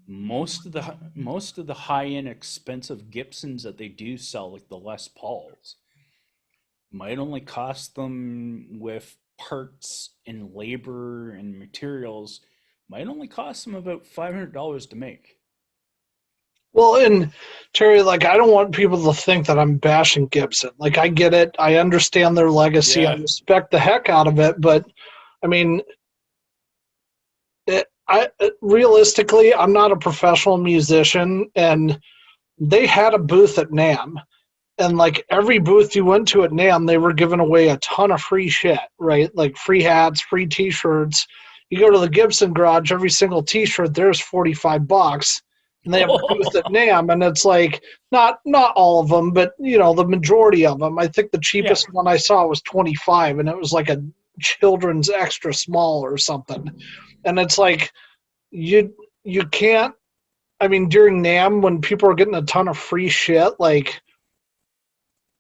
most of the high end expensive Gibsons that they do sell, like the Les Pauls, might only cost them with parts and labor and materials, might only cost them about $500 to make. Well, and Terry, like, I don't want people to think that I'm bashing Gibson. Like, I get it. I understand their legacy. I Yeah. respect the heck out of it. But, I mean, realistically, I'm not a professional musician, and they had a booth at NAMM. And, like, every booth you went to at NAMM, they were giving away a ton of free shit, right? Like, free hats, free T-shirts. You go to the Gibson Garage, every single T-shirt there's $45, and they have a booth at NAMM, and it's like not all of them, but the majority of them. I think the Yeah. cheapest one I saw was 25, and it was like a children's extra small or something. And it's like you can't. I mean, during NAMM when people are getting a ton of free shit, like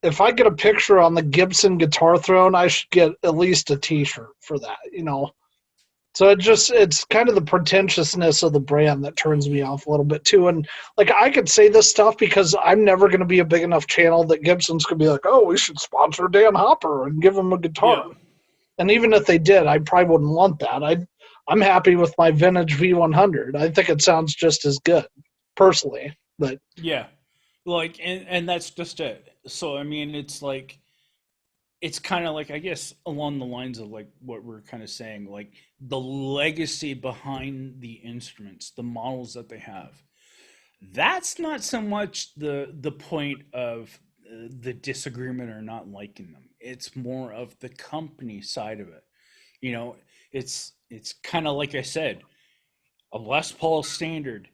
if I get a picture on the Gibson Guitar Throne, I should get at least a T-shirt for that, you know. So it's kind of the pretentiousness of the brand that turns me off a little bit too. And like I could say this stuff because I'm never going to be a big enough channel that Gibson's going to be like, oh, we should sponsor Dan Hopper and give him a guitar. Yeah. And even if they did, I probably wouldn't want that. I'm happy with my vintage V100. I think it sounds just as good, personally. But Yeah. Like, and that's just it. So, I mean, it's kind of like, I guess, along the lines of like what we're kind of saying, like the legacy behind the instruments, the models that they have. That's not so much the point of the disagreement or not liking them. It's more of the company side of it. You know, it's kind of like I said, a Les Paul standard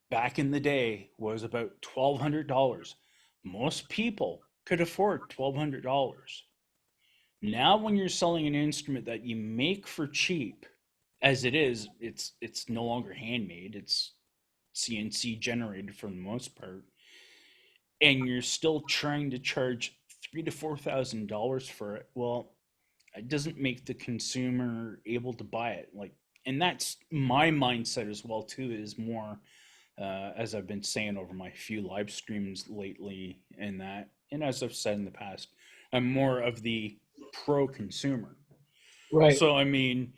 back in the day was about $1,200. Most people could afford $1,200. Now, when you're selling an instrument that you make for cheap, as it is, it's no longer handmade. It's CNC generated for the most part, and you're still trying to charge $3,000 to $4,000 for it. Well, it doesn't make the consumer able to buy it. Like, and that's my mindset as well too. Is more as I've been saying over my few live streams lately, and as I've said in the past, I'm more of the pro consumer. right. So I mean,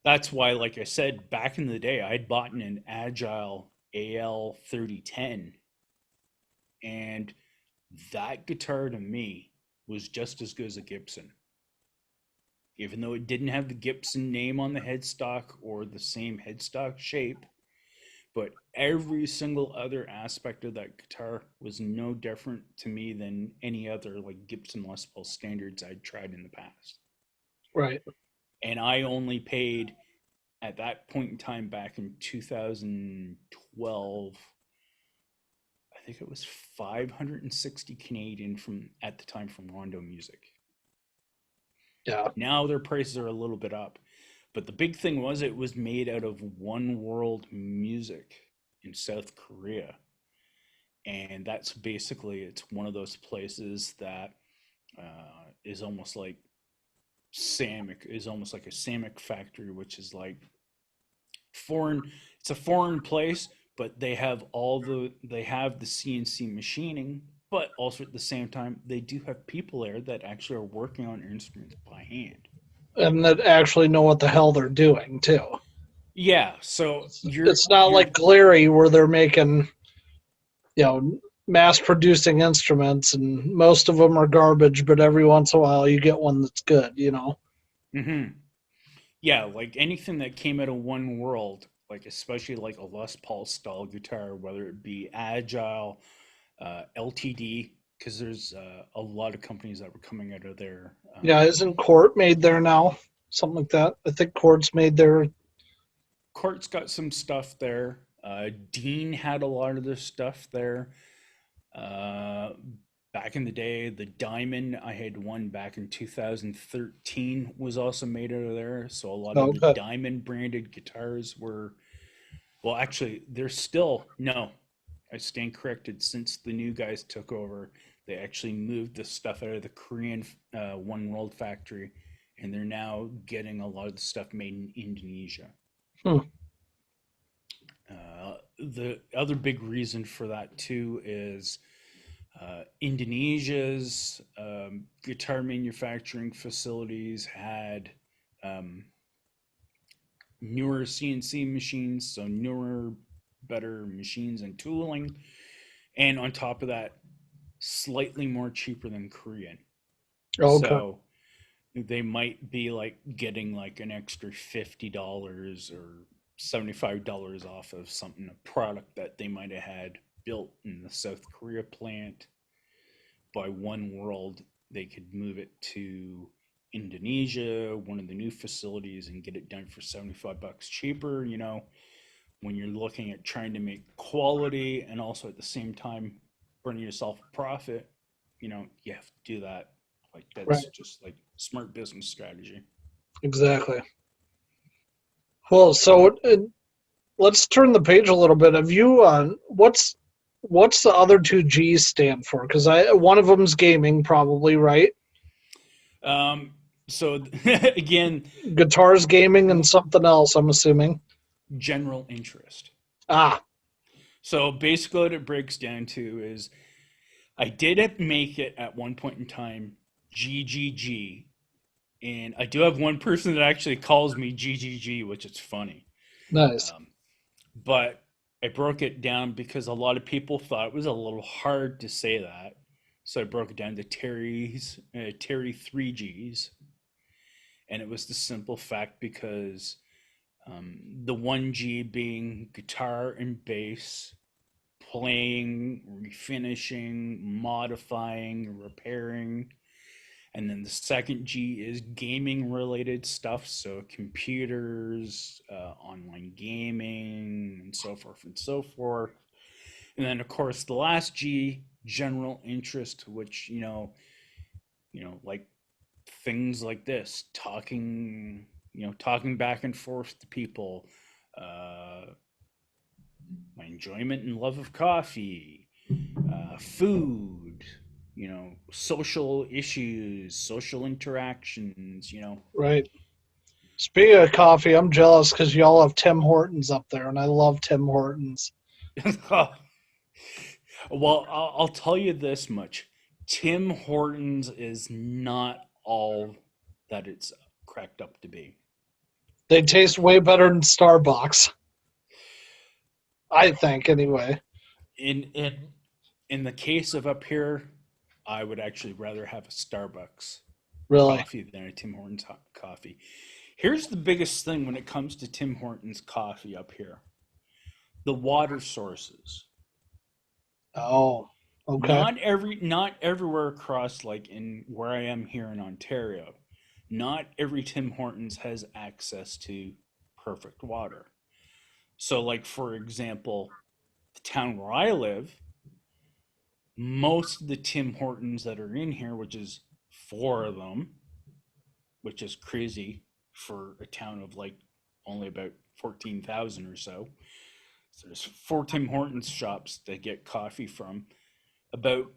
that's why, like I said, back in the day, I'd bought an Agile AL 3010, and that guitar to me was just as good as a Gibson, even though it didn't have the Gibson name on the headstock or the same headstock shape. But every single other aspect of that guitar was no different to me than any other like Gibson Les Paul standards I'd tried in the past. Right. And I only paid at that point in time back in 2012, I think it was 560 Canadian from at the time from Rondo Music. Yeah. Now their prices are a little bit up. But the big thing was it was made out of One World Music in South Korea. And that's basically, it's one of those places that is almost like Samick, is almost like a Samick factory, which is like foreign, it's a foreign place, but they have the CNC machining, but also at the same time, they do have people there that actually are working on instruments by hand. And that actually know what the hell they're doing too. Yeah, so It's not you're like Glary where they're making, you know, mass producing instruments and most of them are garbage, but every once in a while you get one that's good, you know. hmm yeah, like anything that came out of One World, like especially like a Les Paul style guitar, whether it be Agile, LTD, because there's a lot of companies that were coming out of there. Yeah, isn't Court made there now? Something like that. I think Court's made there. Court's got some stuff there. Dean had a lot of their stuff there. Uh, Back in the day, the Diamond, I had one back in 2013, was also made out of there. So a lot of Oh, the good. Diamond branded guitars were, well, actually, they're still, no, I stand corrected. Since the new guys took over, they actually moved the stuff out of the Korean One World factory, and they're now getting a lot of the stuff made in Indonesia. Hmm. The other big reason for that too is Indonesia's guitar manufacturing facilities had um, newer CNC machines, so newer, better machines and tooling, and on top of that, slightly more cheaper than Korean. Okay. So they might be like getting like an extra $50 or $75 off of something, a product that they might have had built in the South Korea plant by One World. They could move it to Indonesia, one of the new facilities, and get it done for $75 cheaper. You know, when you're looking at trying to make quality and also at the same time bring yourself a profit, you know, you have to do that. Like Right. that's just like smart business strategy. Exactly. Well, so let's turn the page a little bit. Have you? What's What's the other two G's stand for? Because one of them's gaming, probably, right? So again, Guitars, gaming, and something else, I'm assuming. general interest. Ah, So basically, what it breaks down to is I did make it at one point in time GGG, and I do have one person that actually calls me GGG, which is funny. nice. Um, but I broke it down because a lot of people thought it was a little hard to say that. So I broke it down to Terry 3Gs. And it was the simple fact because the 1G being guitar and bass, playing, refinishing, modifying, repairing. And then the second G is gaming related stuff. So computers, online gaming, and so forth and so forth. And then, of course, the last G, general interest, which, like things like this, talking back and forth to people, uh, my enjoyment and love of coffee, food, social issues, social interactions, Right. Speaking of coffee, I'm jealous because y'all have Tim Hortons up there, and I love Tim Hortons. Well, I'll tell you this much. Tim Hortons is not all that it's cracked up to be. They taste way better than Starbucks, I think, anyway. In the case of up here, I would actually rather have a Starbucks Really. coffee than a Tim Hortons coffee. Here's the biggest thing when it comes to Tim Hortons coffee up here: the water sources. Oh, okay. Not everywhere across, like in where I am here in Ontario, not every Tim Hortons has access to perfect water. So, like for example, the town where I live, most of the Tim Hortons that are in here, which is four of them, which is crazy for a town of like only about 14,000 or so. So there's four Tim Hortons shops that get coffee from. About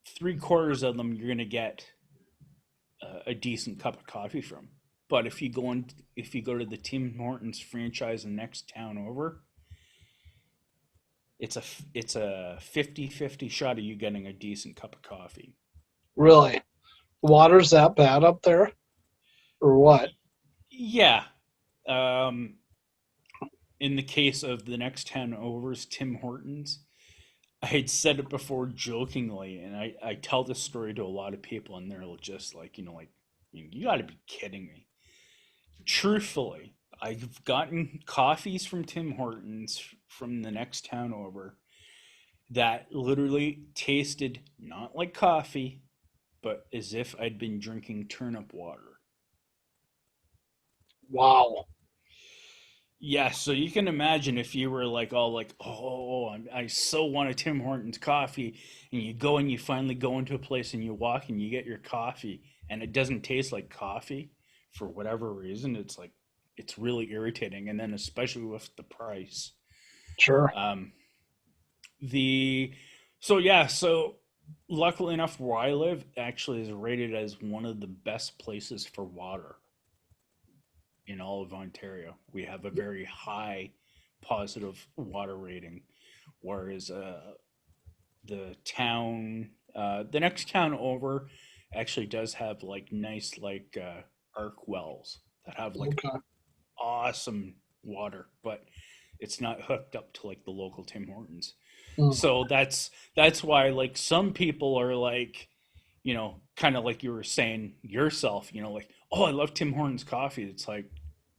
three-quarters of them you're going to get a decent cup of coffee from. But if you go to the Tim Hortons franchise in the next town over, it's a it's a 50-50 shot of you getting a decent cup of coffee. Really? Water's that bad up there? Or what? Yeah. Um, in the case of the next town over's Tim Hortons, I had said it before jokingly, and I tell this story to a lot of people, and they're just like, you got to be kidding me. Truthfully, I've gotten coffees from Tim Hortons from the next town over that literally tasted not like coffee, but as if I'd been drinking turnip water. Wow. Yeah, so you can imagine if you were like all like, oh, I so want a Tim Hortons coffee, and you go and you finally go into a place and you walk and you get your coffee, and it doesn't taste like coffee for whatever reason. It's like it's really irritating, and then especially with the price. Sure. Um, the so yeah, so luckily enough, where I live actually is rated as one of the best places for water in all of Ontario. We have a very high positive water rating, whereas the next town over, actually does have like nice like arc wells that have like Okay. awesome water, but it's not hooked up to like the local Tim Hortons. Mm. So that's why like some people are like, kind of like you were saying yourself, like, oh, I love Tim Hortons coffee. It's like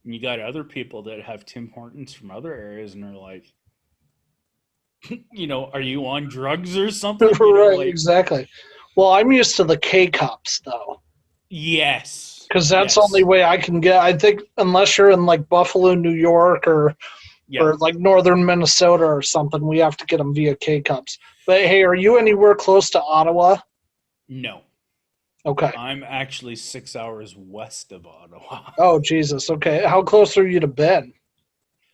you got other people that have Tim Hortons from other areas and are like, are you on drugs or something? Right, Like, exactly. Well, I'm used to the Kcups, though, yes, because that's the only yes, way I can get. I think unless you're in like Buffalo, New York, yeah, or like northern Minnesota or something, we have to get them via Kcups. But hey, are you anywhere close to Ottawa? no. Okay. I'm actually 6 hours west of Ottawa. Oh Jesus. Okay. How close are you to Ben?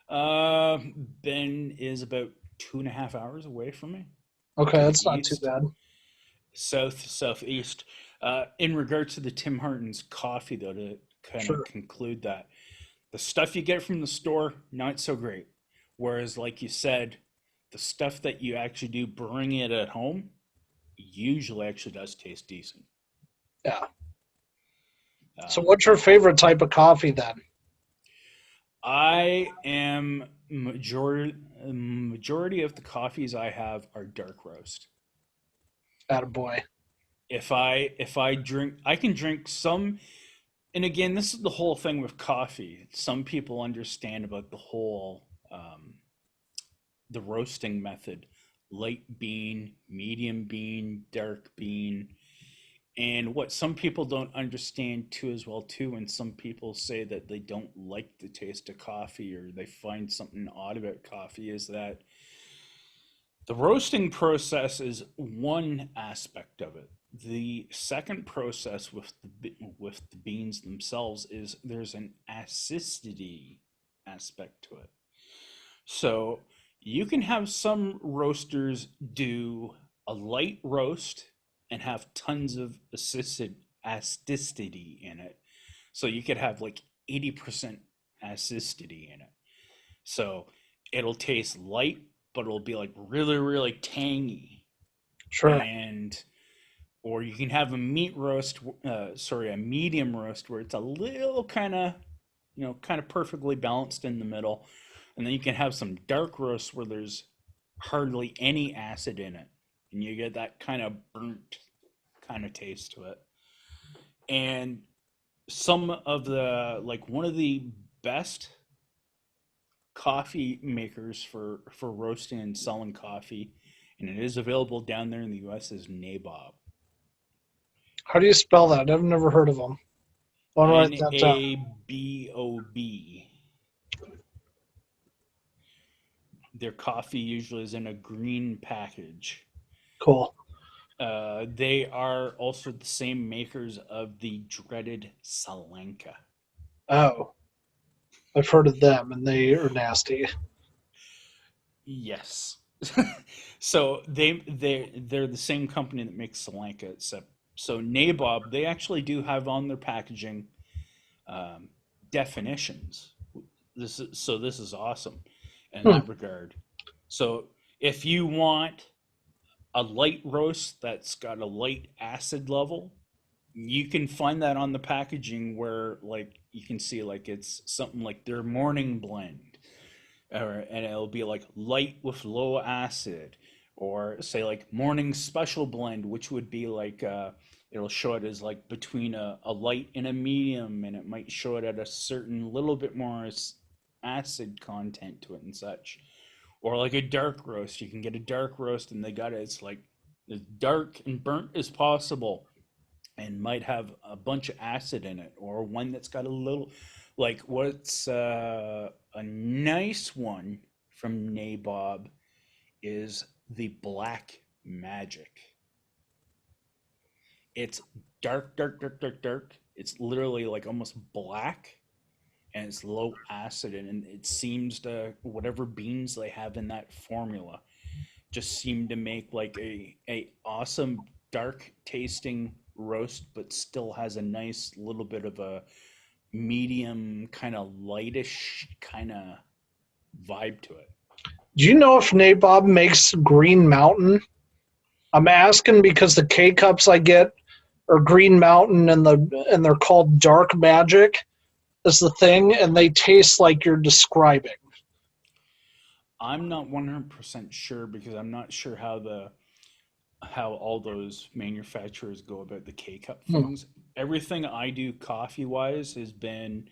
Uh, Ben is about 2.5 hours away from me Okay, to the that's not too east, bad. southeast. In regards to the Tim Hortons coffee, though, to kind of Sure. conclude that, the stuff you get from the store, not so great. Whereas, like you said, the stuff that you actually do bring it at home usually actually does taste decent. Yeah. So Um, what's your favorite type of coffee then? I am majority of the coffees I have are dark roast. Attaboy. If I drink, I can drink some. And again, this is the whole thing with coffee. Some people understand about the whole the roasting method: light bean, medium bean, dark bean. And what some people don't understand too as well too, and some people say that they don't like the taste of coffee or they find something odd about coffee, is that the roasting process is one aspect of it. The second process with the beans themselves is there's an acidity aspect to it. So you can have some roasters do a light roast and have tons of acidity in it. So you could have like 80% acidity in it. So it'll taste light, but it'll be like really, really tangy. Sure. And or you can have a meat roast, a medium roast where it's a little kind of, kind of perfectly balanced in the middle. And then you can have some dark roast where there's hardly any acid in it. And you get that kind of burnt kind of taste to it. And some of the, like one of the best coffee makers for roasting and selling coffee, and it is available down there in the US, is Nabob. How do you spell that? I've never heard of them. I'll write that down. Nabob. Their coffee usually is in a green package. Cool. They are also the same makers of the dreaded Salenka. Oh, I've heard of them, and they are nasty. Yes. So they're the same company that makes Salenka, except so Nabob, they actually do have on their packaging um, definitions. This is awesome in Hmm. that regard. So if you want a light roast that's got a light acid level, you can find that on the packaging where like you can see like it's something like their morning blend, or and it'll be like light with low acid, or say like morning special blend, which would be like it'll show it as like between a light and a medium, and it might show it at a certain little bit more acid content to it and such. Or like a dark roast, you can get a dark roast and they got it, it's like as dark and burnt as possible and might have a bunch of acid in it, or one that's got a little, like what's a nice one from Nabob is the Black Magic. It's dark, dark, dark, dark, dark. It's literally like almost black, and it's low acid, and it seems to whatever beans they have in that formula just seem to make like a awesome dark tasting roast, but still has a nice little bit of a medium kind of lightish kind of vibe to it. Do you know if Nabob makes Green Mountain? I'm asking because the K cups I get are Green Mountain, and they're called Dark Magic. Is the thing, and they taste like you're describing. I'm not 100% sure because I'm not sure how all those manufacturers go about the K cup Hmm. things. Everything I do coffee wise has been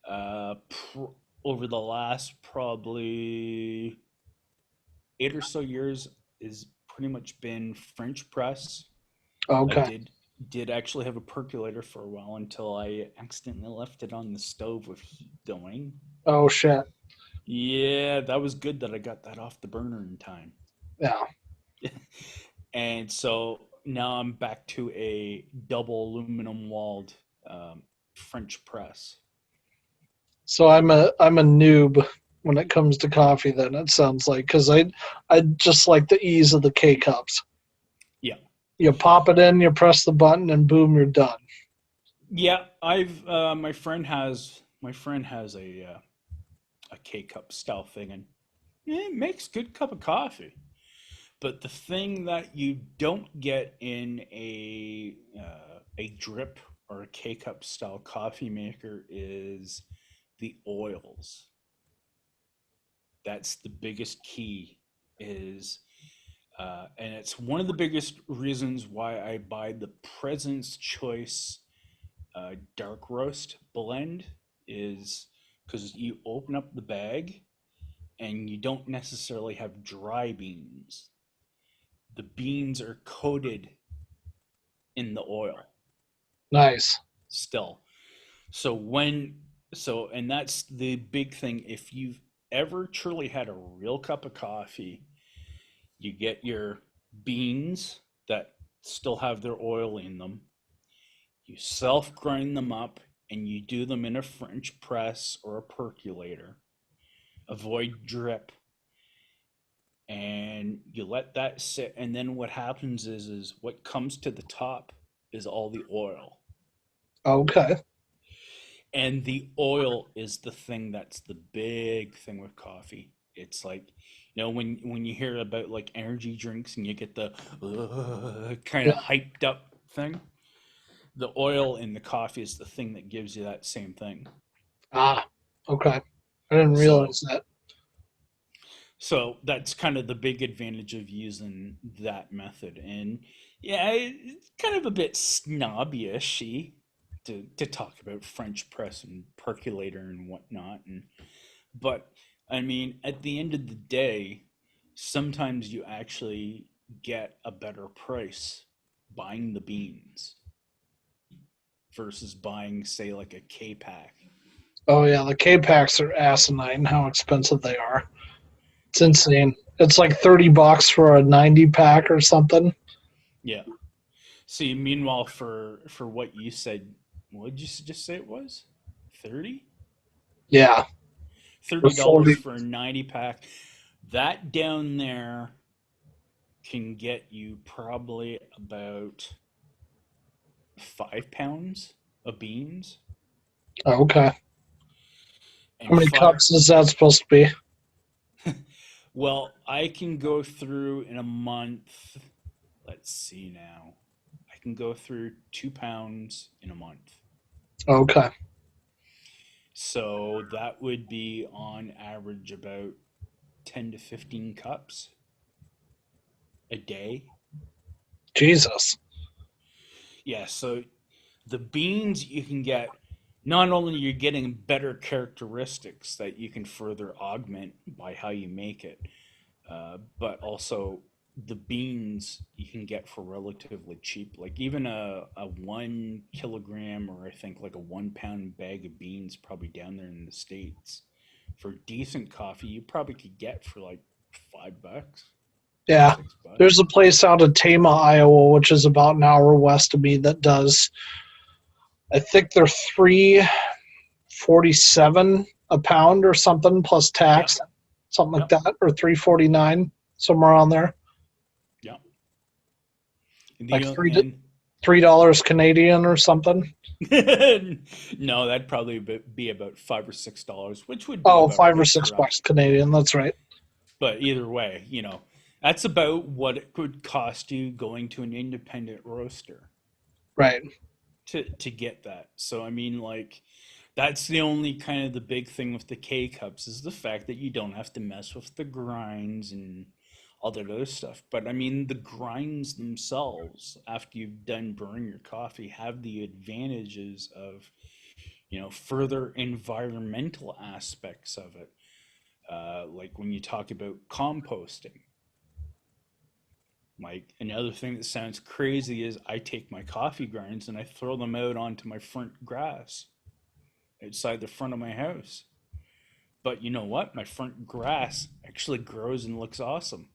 uh, pr- over the last probably 8 or so years is pretty much been French press. I Okay. did actually have a percolator for a while until I accidentally left it on the stove with heat going. Oh shit. Yeah, that was good that I got that off the burner in time. Yeah. And so now I'm back to a double aluminum walled French press. So I'm a noob when it comes to coffee. Then it sounds like because I just like the ease of the K cups. Yeah. You pop it in, you press the button, and boom, you're done. Yeah, I've my friend has a K cup style thing, and it makes good cup of coffee. But the thing that you don't get in a drip or a K cup style coffee maker is the oils. That's the biggest key. Is And it's one of the biggest reasons why I buy the President's Choice dark roast blend is because you open up the bag and you don't necessarily have dry beans. The beans are coated in the oil Nice. still. So when and that's the big thing. If you've ever truly had a real cup of coffee, you get your beans that still have their oil in them. You self grind them up and you do them in a French press or a percolator. Avoid drip, and you let that sit, and then what happens is what comes to the top is all the oil. Okay. And the oil is the thing that's the big thing with coffee. It's like, when you hear about like energy drinks and you get the kind of Yeah. hyped up thing, the oil in the coffee is the thing that gives you that same thing. Ah. Okay. I didn't So realize that. So that's kind of the big advantage of using that method. And yeah, it's kind of a bit snobbishy to talk about French press and percolator and whatnot. But I mean, at the end of the day, sometimes you actually get a better price buying the beans versus buying, say, like a K pack. Oh yeah, the K packs are asinine. How expensive they are. It's Yeah, insane. It's like $30 for a 90 pack or something. yeah. See, meanwhile, for what you said, what did you just say it was? 30? Yeah. For $30 40. for a 90 pack. That down there can get you probably about 5 pounds of beans. Okay. How And many five, cups is that supposed to be? well, I can go through in a month. Let's see now. I can go through 2 pounds in a month. Okay. So that would be on average about 10 to 15 cups a day. Jesus. Yeah, so the beans you can get, not only you're getting better characteristics that you can further augment by how you make it, but also the beans you can get for relatively cheap. Like even a 1 kilogram, or I think like a 1 pound bag of beans, probably down there in the States, for decent coffee, you probably could get for like $5, Yeah. 6 bucks. There's a place out of Tama, Iowa, which is about an hour west of me that does. I think they're 347 a pound or something plus Yeah, tax, something like yeah, that, or 349 somewhere on there, yeah. like And $3 Canadian or something. no, that'd probably be about $5 or $6, which would be Oh, about five or right six for bucks us. Canadian. That's right. But either way, that's about what it could cost you going to an independent roaster Right. to get that. So I mean, like, that's the only kind of the big thing with the K cups is the fact that you don't have to mess with the grinds and all that other stuff. But I mean, the grinds themselves, after you've done brewing your coffee, have the advantages of further environmental aspects of it. Like when you talk about composting, like another thing that sounds crazy is I take my coffee grinds and I throw them out onto my front grass outside the front of my house. But you know what? My front grass actually grows and looks awesome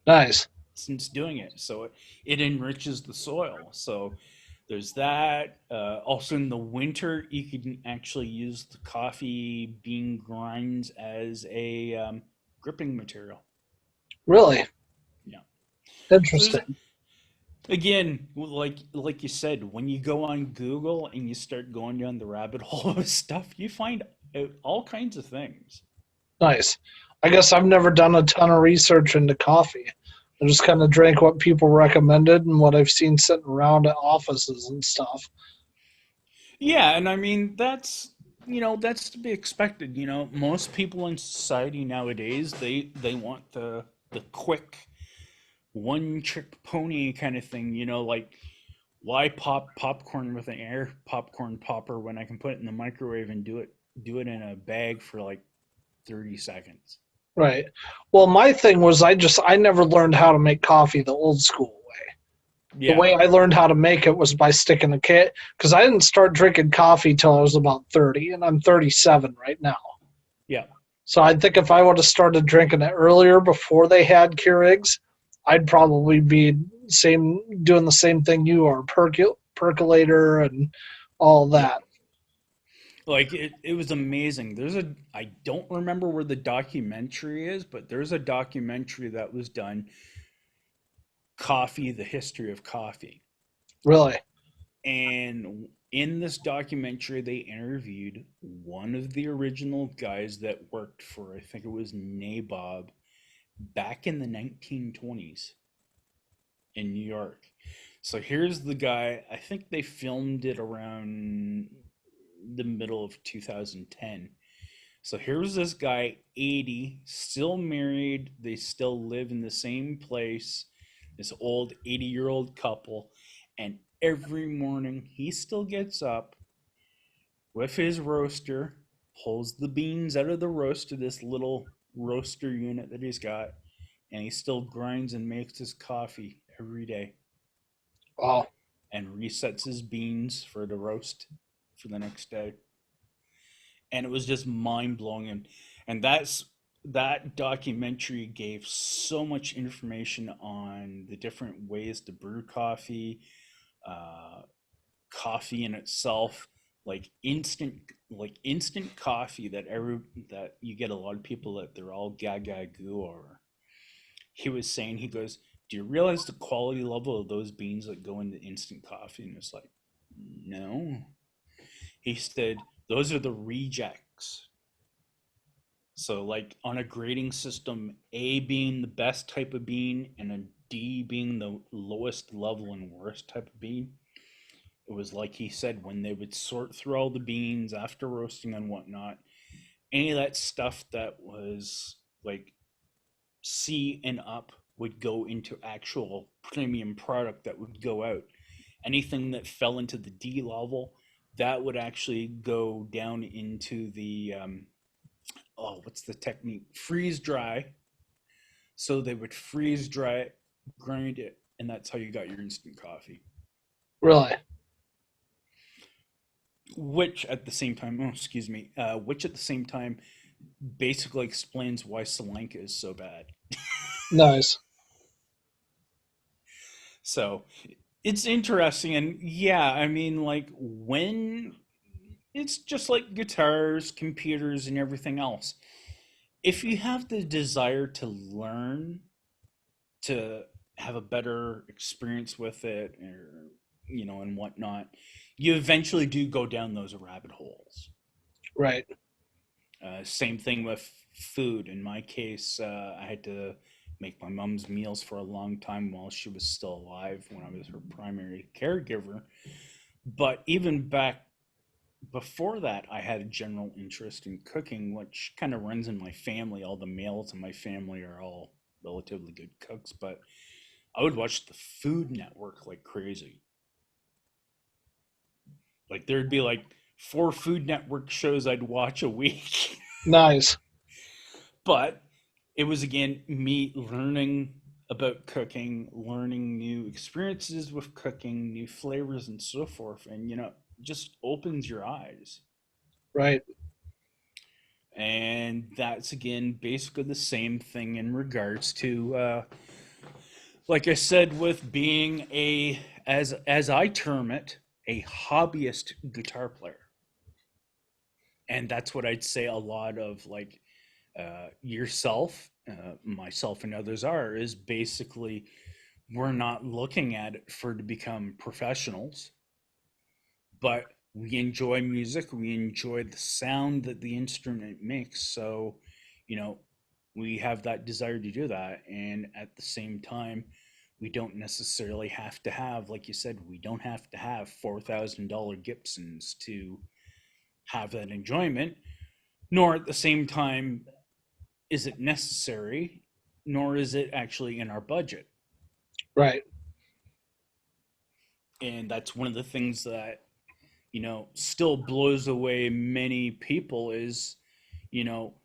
Nice. since doing it. So it enriches the soil. So There's that. Also, in the winter, you can actually use the coffee bean grinds as a gripping material. Really Yeah. So there's interesting. again, like you said, when you go on Google and you start going down the rabbit hole of stuff, you find out all kinds of things. Nice. I guess I've never done a ton of research into coffee. I just kind of drank what people recommended and what I've seen sitting around at offices and stuff. Yeah, and I mean that's to be expected. Most people in society nowadays they want the quick one trick pony kind of thing. Like why pop popcorn with an air popcorn popper when I can put it in the microwave and do it in a bag for like 30 seconds. Right. Well, my thing was I never learned how to make coffee the old school way. The Yeah, way I learned how to make it was by sticking a kit because I didn't start drinking coffee till I was about 30, and I'm 37 right now. yeah. So I think if I would have started drinking it earlier before they had Keurigs, I'd probably be doing the same thing you are, percolator and all Yeah. that. Like it was amazing. I don't remember where the documentary is, but there's a documentary that was done, Coffee, the History of Coffee. Really? And in this documentary, they interviewed one of the original guys that worked for, I think it was Nabob, back in the 1920s in New York. So here's the guy. I think they filmed it around the middle of 2010. So here's this guy, 80, still married. They still live in the same place, this old 80-year-old couple. And every morning he still gets up with his roaster, pulls the beans out of the roaster, this little roaster unit that he's got, and he still grinds and makes his coffee every day Wow. and resets his beans for the roast for the next day. And it was just mind blowing. And that documentary gave so much information on the different ways to brew coffee, uh, coffee in itself, like instant coffee that you get a lot of people that they're all gaga goo over. He was saying, he goes, "Do you realize the quality level of those beans that go into instant coffee?" And it's like, no. He said those are the rejects. So, like on a grading system, A being the best type of bean and a D being the lowest level and worst type of bean. It was like he said, when they would sort through all the beans after roasting and whatnot, any of that stuff that was like C and up would go into actual premium product that would go out. Anything that fell into the D level, that would actually go down into the what's the technique? Freeze dry. So they would freeze dry it, grind it, and that's how you got your instant coffee. Really? Which at the same time, oh, excuse me, which at the same time basically explains why Solanka is so bad. Nice. So it's interesting, and yeah, I mean, like when it's just like guitars, computers, and everything else. If you have the desire to learn, to have a better experience with it, or and whatnot, you eventually do go down those rabbit holes. Right. Same thing with food. In my case, I had to make my mom's meals for a long time while she was still alive when I was her primary caregiver. But even back before that, I had a general interest in cooking, which kind of runs in my family. All the males in my family are all relatively good cooks, but I would watch the Food Network like crazy. Like there'd be like 4 Food Network shows I'd watch a week. Nice. But it was again me learning about cooking, learning new experiences with cooking, new flavors and so forth, and just opens your eyes. Right. And that's again basically the same thing in regards to Like I said, with being as I term it, a hobbyist guitar player, and that's what I'd say a lot of like yourself, myself, and others are is basically we're not looking at it for to become professionals, but we enjoy music, we enjoy the sound that the instrument makes. So, you know, we have that desire to do that. And at the same time, we don't necessarily have to have, like you said, we don't have to have $4,000 Gibsons to have that enjoyment, nor at the same time is it necessary, nor is it actually in our budget. Right. And that's one of the things that, still blows away many people is, you know,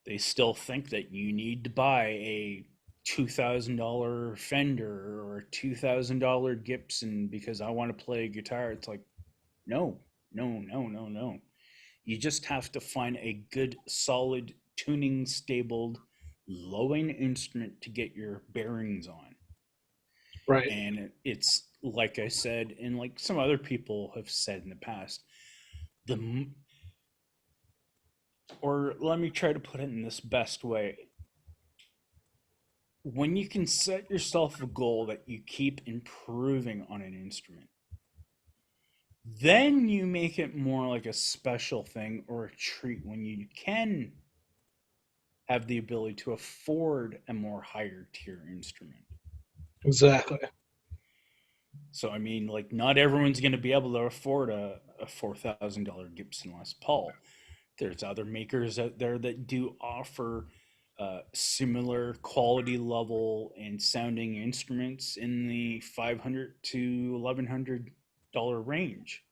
they still think that you need to buy a $2,000 Fender or a $2,000 Gibson because I want to play guitar. It's like, no, no, no, no, no. You just have to find a good, solid, tuning stabled, low end instrument to get your bearings on. Right. And it's like I said, and like some other people have said in the past, the or let me try to put it in this best way. When you can set yourself a goal that you keep improving on an instrument, then you make it more like a special thing or a treat when you can have the ability to afford a more higher tier instrument. Exactly. So I mean, like not everyone's going to be able to afford a $4,000 Gibson Les Paul. There's other makers out there that do offer similar quality level and sounding instruments in the $500 to $1,100 range.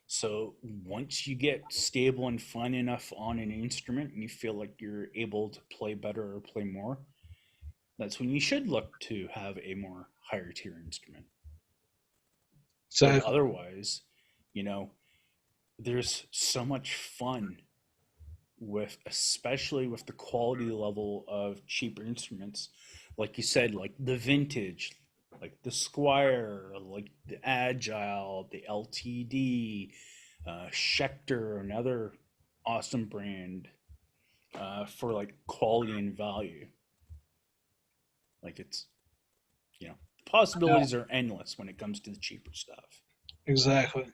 So once you get stable and fun enough on an instrument and you feel like you're able to play better or play more, that's when you should look to have a more higher tier instrument. But Exactly. otherwise, you know, there's so much fun with, especially with the quality level of cheaper instruments, like you said, like the vintage, like the Squire, like the Agile, the LTD, Schecter, another awesome brand for like quality and value. Like it's, the Yeah, possibilities are endless when it comes to the cheaper stuff. exactly.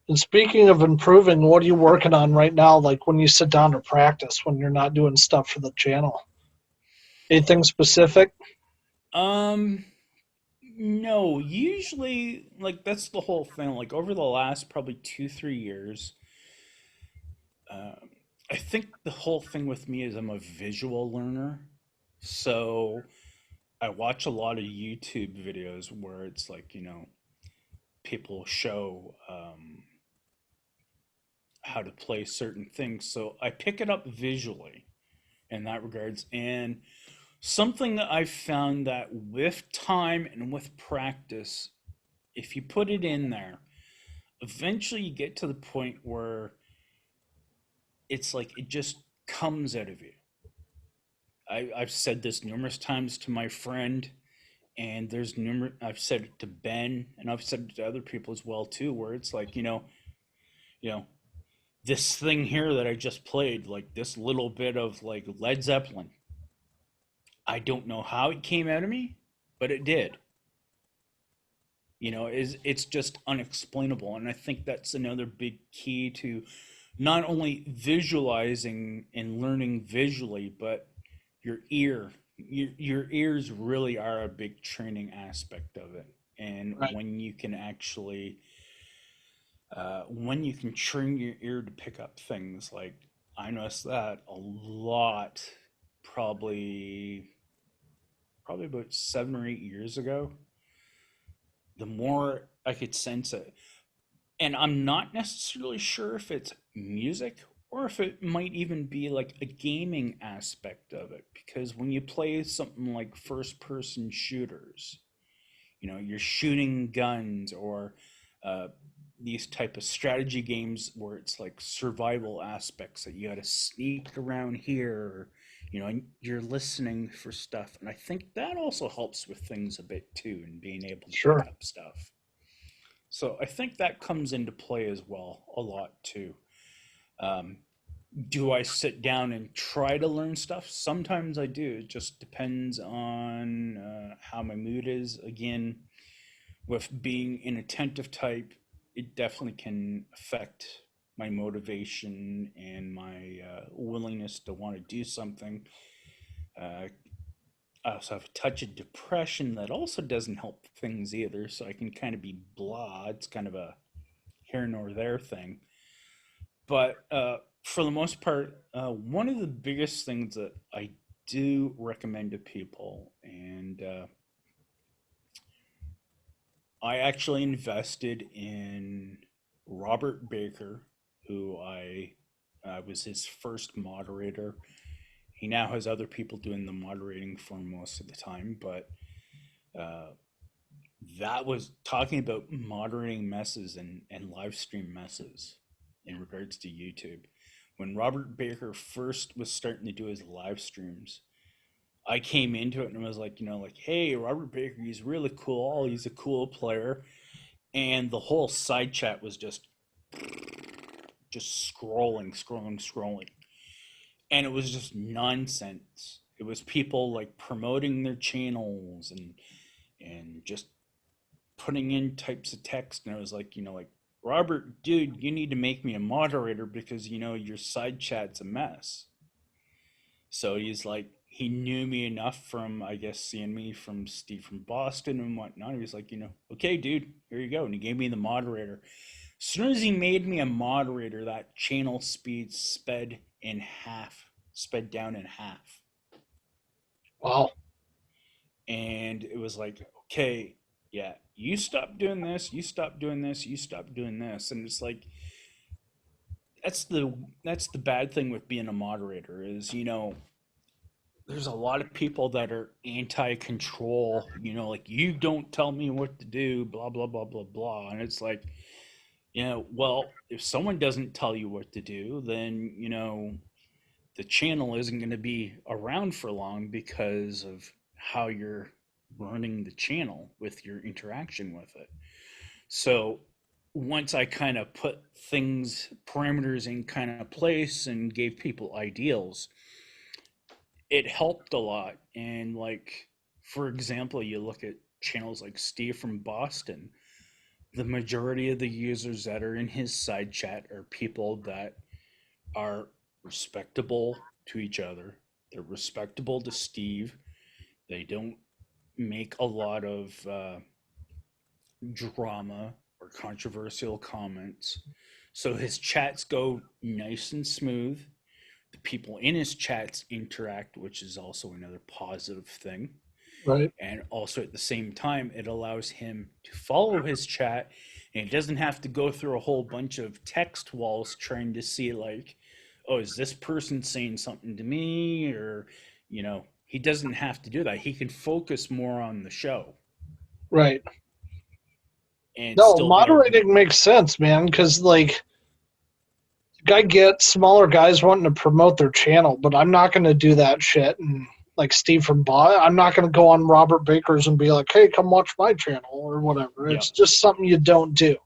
And speaking of improving, what are you working on right now? Like when you sit down to practice, when you're not doing stuff for the channel? Anything specific? Um, no, usually like that's the whole thing. Like over the last probably 2, 3 years, uh, I think the whole thing with me is I'm a visual learner. So I watch a lot of YouTube videos where it's like, people show how to play certain things. So I pick it up visually in that regards. And something that I've found that with time and with practice, if you put it in there, eventually you get to the point where it's like it just comes out of you. I've said this numerous times to my friend, and there's numerous. I've said it to Ben, and I've said it to other people as well too, where it's like you know, this thing here that I just played, like this little bit of like Led Zeppelin. I don't know how it came out of me, but it did. Is it's just unexplainable, and I think that's another big key to not only visualizing and learning visually, but your ear. Your ears really are a big training aspect of it, and Right. when you can train your ear to pick up things, like I noticed that a lot, probably about 7 or 8 years ago. The more I could sense it, and I'm not necessarily sure if it's music or if it might even be like a gaming aspect of it, because when you play something like first person shooters, you're shooting guns, or uh, these type of strategy games where it's like survival aspects that you got to sneak around here, or and you're listening for stuff. And I think that also helps with things a bit too, and being able to pick Sure. up stuff. So I think that comes into play as well a lot too. Um, do I sit down and try to learn stuff? Sometimes I do. It just depends on how my mood is. Again, with being an attentive type, it definitely can affect my motivation and my willingness to want to do something. Uh, I also have a touch of depression that also doesn't help things either. So I can kind of be blah. It's kind of a here nor there thing. But for the most part, one of the biggest things that I do recommend to people, and I actually invested in Robert Baker, who I was his first moderator. He now has other people doing the moderating for him most of the time, but uh, that was talking about moderating messes and live stream messes in regards to YouTube. When Robert Baker first was starting to do his live streams, I came into it and was like, like, hey, Robert Baker, he's really cool. He's a cool player. And the whole side chat was just scrolling. And it was just nonsense. It was people like promoting their channels and just putting in types of text. And I was like, like, Robert, dude, you need to make me a moderator because your side chat's a mess. So he's like, he knew me enough from, I guess, seeing me from Steve from Boston and whatnot. He was like, okay, dude, here you go. And he gave me the moderator. As soon as he made me a moderator, that channel speed sped down in half. Wow. And it was like, okay, yeah, you stop doing this, you stop doing this, you stop doing this. And it's like, that's the bad thing with being a moderator is, there's a lot of people that are anti-control, like, you don't tell me what to do, blah blah blah blah blah. And it's like, well, if someone doesn't tell you what to do, then the channel isn't going to be around for long because of how you're running the channel with your interaction with it. So once I kind of put parameters in kind of place and gave people ideals, it helped a lot. And like, for example, you look at channels like Steve from Boston, the majority of the users that are in his side chat are people that are respectable to each other. They're respectable to Steve. They don't make a lot of drama or controversial comments. So his chats go nice and smooth. The people in his chats interact, which is also another positive thing. Right. And also at the same time, it allows him to follow his chat, and he doesn't have to go through a whole bunch of text walls trying to see like, oh, is this person saying something to me? Or, he doesn't have to do that. He can focus more on the show. Right. And No, still get moderating makes sense, man, because like I get smaller guys wanting to promote their channel, but I'm not going to do that shit. And like Steve from I'm not going to go on Robert Baker's and be like, hey, come watch my channel or whatever. Yep. It's just something you don't do.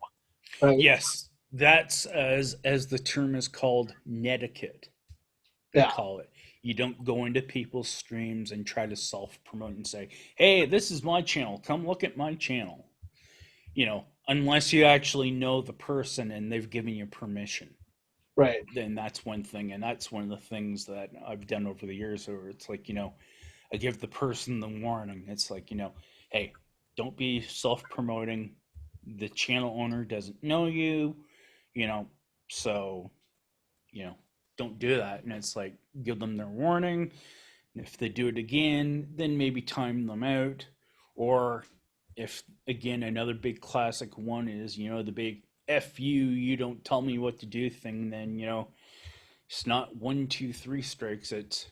Right? Yes, that's as the term is called, netiquette. They call it. You don't go into people's streams and try to self-promote and say, hey, this is my channel. Come look at my channel. Unless you actually know the person and they've given you permission. Right. Then that's one thing. And that's one of the things that I've done over the years where it's like, I give the person the warning. It's like, hey, don't be self-promoting. The channel owner doesn't know you, so, don't do that. And it's like, give them their warning. And if they do it again, then maybe time them out. Or if, again, another big classic one is, the big F you don't tell me what to do thing, then, it's not 1, 2, 3 strikes. It's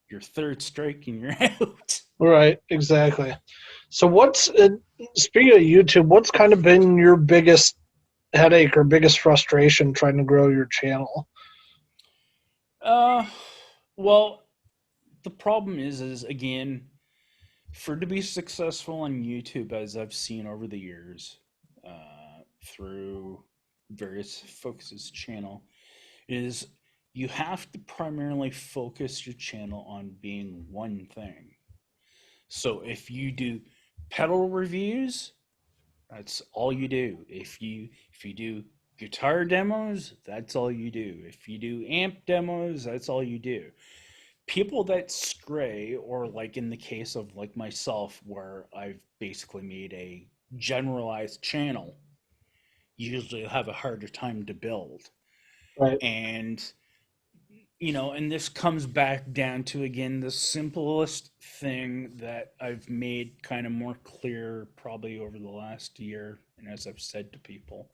your third strike and you're out. Right. Exactly. So speaking of YouTube, what's kind of been your biggest headache or biggest frustration trying to grow your channel? Well, the problem is again, for to be successful on YouTube, as I've seen over the years, through various focuses channel, is you have to primarily focus your channel on being one thing. So if you do pedal reviews, that's all you do. If you do guitar demos, that's all you do. If you do amp demos, that's all you do. People that stray, or like in the case of like myself, where I've basically made a generalized channel, usually have a harder time to build. Right. And and this comes back down to again the simplest thing that I've made kind of more clear probably over the last year, and as I've said to people,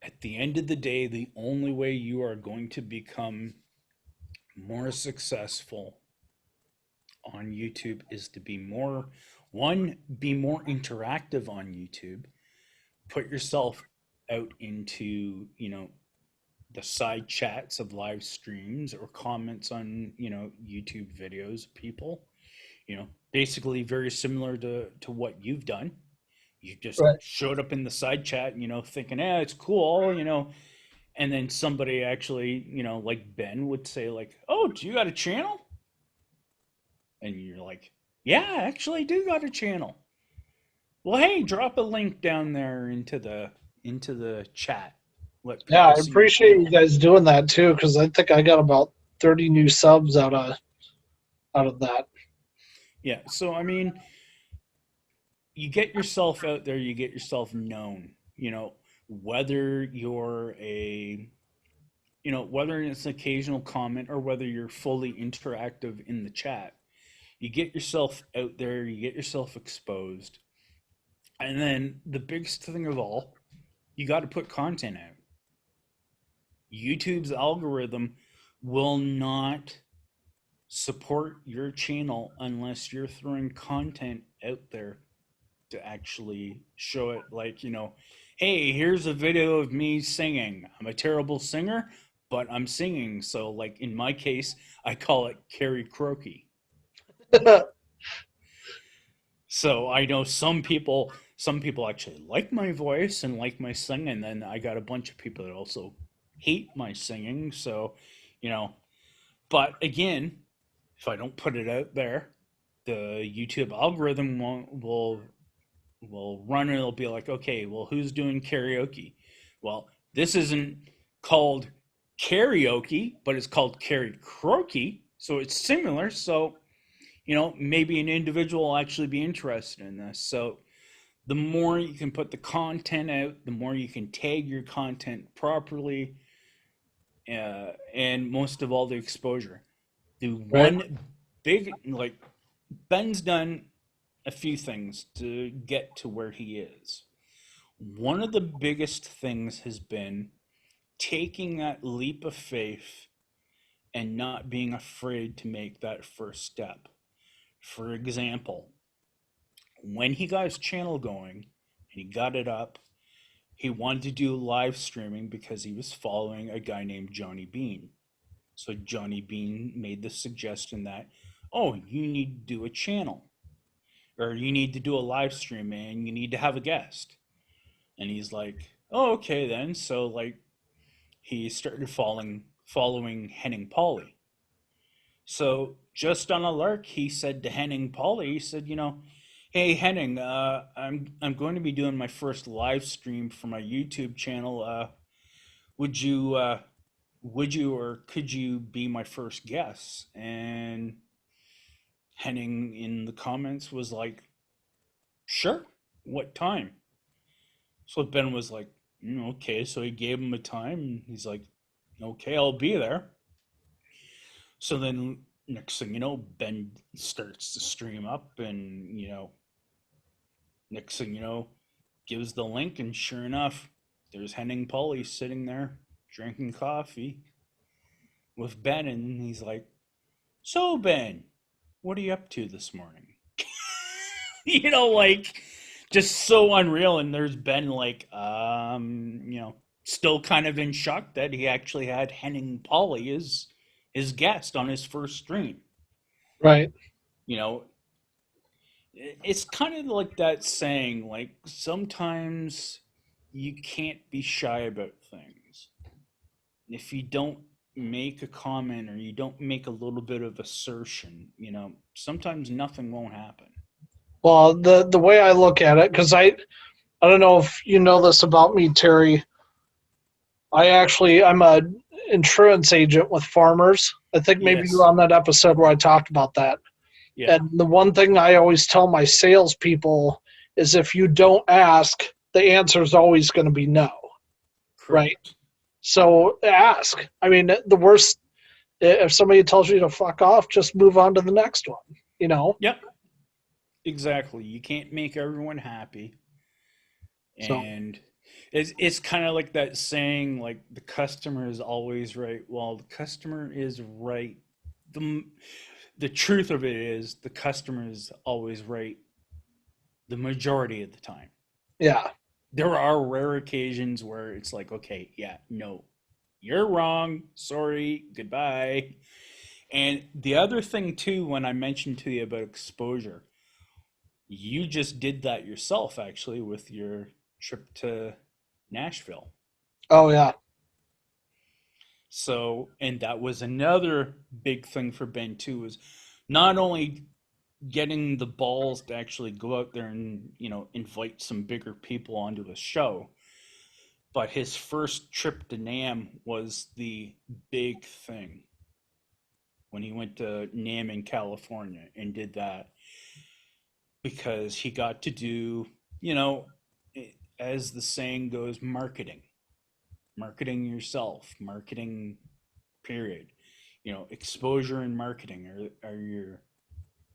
at the end of the day, the only way you are going to become more successful on YouTube is to be more be more interactive on YouTube, put yourself out into, the side chats of live streams or comments on, YouTube videos of people, basically very similar to what you've done. You just Right. showed up in the side chat, thinking, it's cool, and then somebody actually, like Ben would say, like, oh, do you got a channel? And you're like, yeah, I actually do got a channel. Well, hey, drop a link down there into the chat. Let Yeah, I people see your appreciate you channel. guys doing that too, because I think I got about 30 new subs out of that. Yeah, so I mean, you get yourself out there, you get yourself known, whether you're a whether it's an occasional comment or whether you're fully interactive in the chat, you get yourself out there, you get yourself exposed. And then the biggest thing of all, you got to put content out. YouTube's algorithm will not support your channel unless you're throwing content out there to actually show it, like, hey, here's a video of me singing. I'm a terrible singer, but I'm singing. So, like in my case, I call it karaoke. So I know some people actually like my voice and like my singing, and then I got a bunch of people that also hate my singing. So, you know, but again, if I don't put it out there, the YouTube algorithm will run and it'll be like, okay, well, who's doing karaoke? Well, this isn't called karaoke, but it's called karaoke, so it's similar. So, maybe an individual will actually be interested in this. So the more you can put the content out, the more you can tag your content properly, and most of all, the exposure. The Right. one big, like, Ben's done a few things to get to where he is. One of the biggest things has been taking that leap of faith and not being afraid to make that first step. For example, when he got his channel going and he got it up, he wanted to do live streaming because he was following a guy named Johnny Bean. So Johnny Bean made the suggestion that, oh, you need to do a channel, or you need to do a live stream and you need to have a guest. And he's like, oh, okay then. So like he started following Henning Pauly. So just on a lark, he said to Henning Pauly, he said, hey Henning, I'm going to be doing my first live stream for my YouTube channel. Would you or could you be my first guest? And Henning in the comments was like, sure. What time? So Ben was like, okay. So he gave him a time. And he's like, okay, I'll be there. So then next thing you know, Ben starts to stream up, and next thing you know, gives the link, and sure enough, there's Henning Pauly sitting there drinking coffee with Ben, and he's like, "So Ben, what are you up to this morning?" Like just so unreal. And there's Ben like, still kind of in shock that he actually had Henning Pauly as his guest on his first stream. Right. You know, it's kind of like that saying, like, sometimes you can't be shy about things. If you don't make a comment or you don't make a little bit of assertion, sometimes nothing won't happen. Well, the way I look at it, because I don't know if you know this about me, Terry. I'm a insurance agent with farmers. I think maybe you were Yes. on that episode where I talked about that. Yeah. And the one thing I always tell my salespeople is if you don't ask, the answer is always going to be no, right? Correct. So ask. I mean, the worst, if somebody tells you to fuck off, just move on to the next one, you know? Yep. Exactly. You can't make everyone happy. So, And it's kind of like that saying, like, the customer is always right. Well, the customer is right. The, the truth of it is the customer is always right the majority of the time. yeah, There are rare occasions where it's like, okay, yeah, no, you're wrong. Sorry, goodbye. And the other thing, too, when I mentioned to you about exposure, you just did that yourself, actually, with your trip to Nashville. oh, yeah, So, and that was another big thing for Ben, too, was not only getting the balls to actually go out there and, invite some bigger people onto the show, but his first trip to NAM was the big thing when he went to NAM in California and did that because he got to do, you know, as the saying goes, marketing yourself, marketing, period. Exposure and marketing are your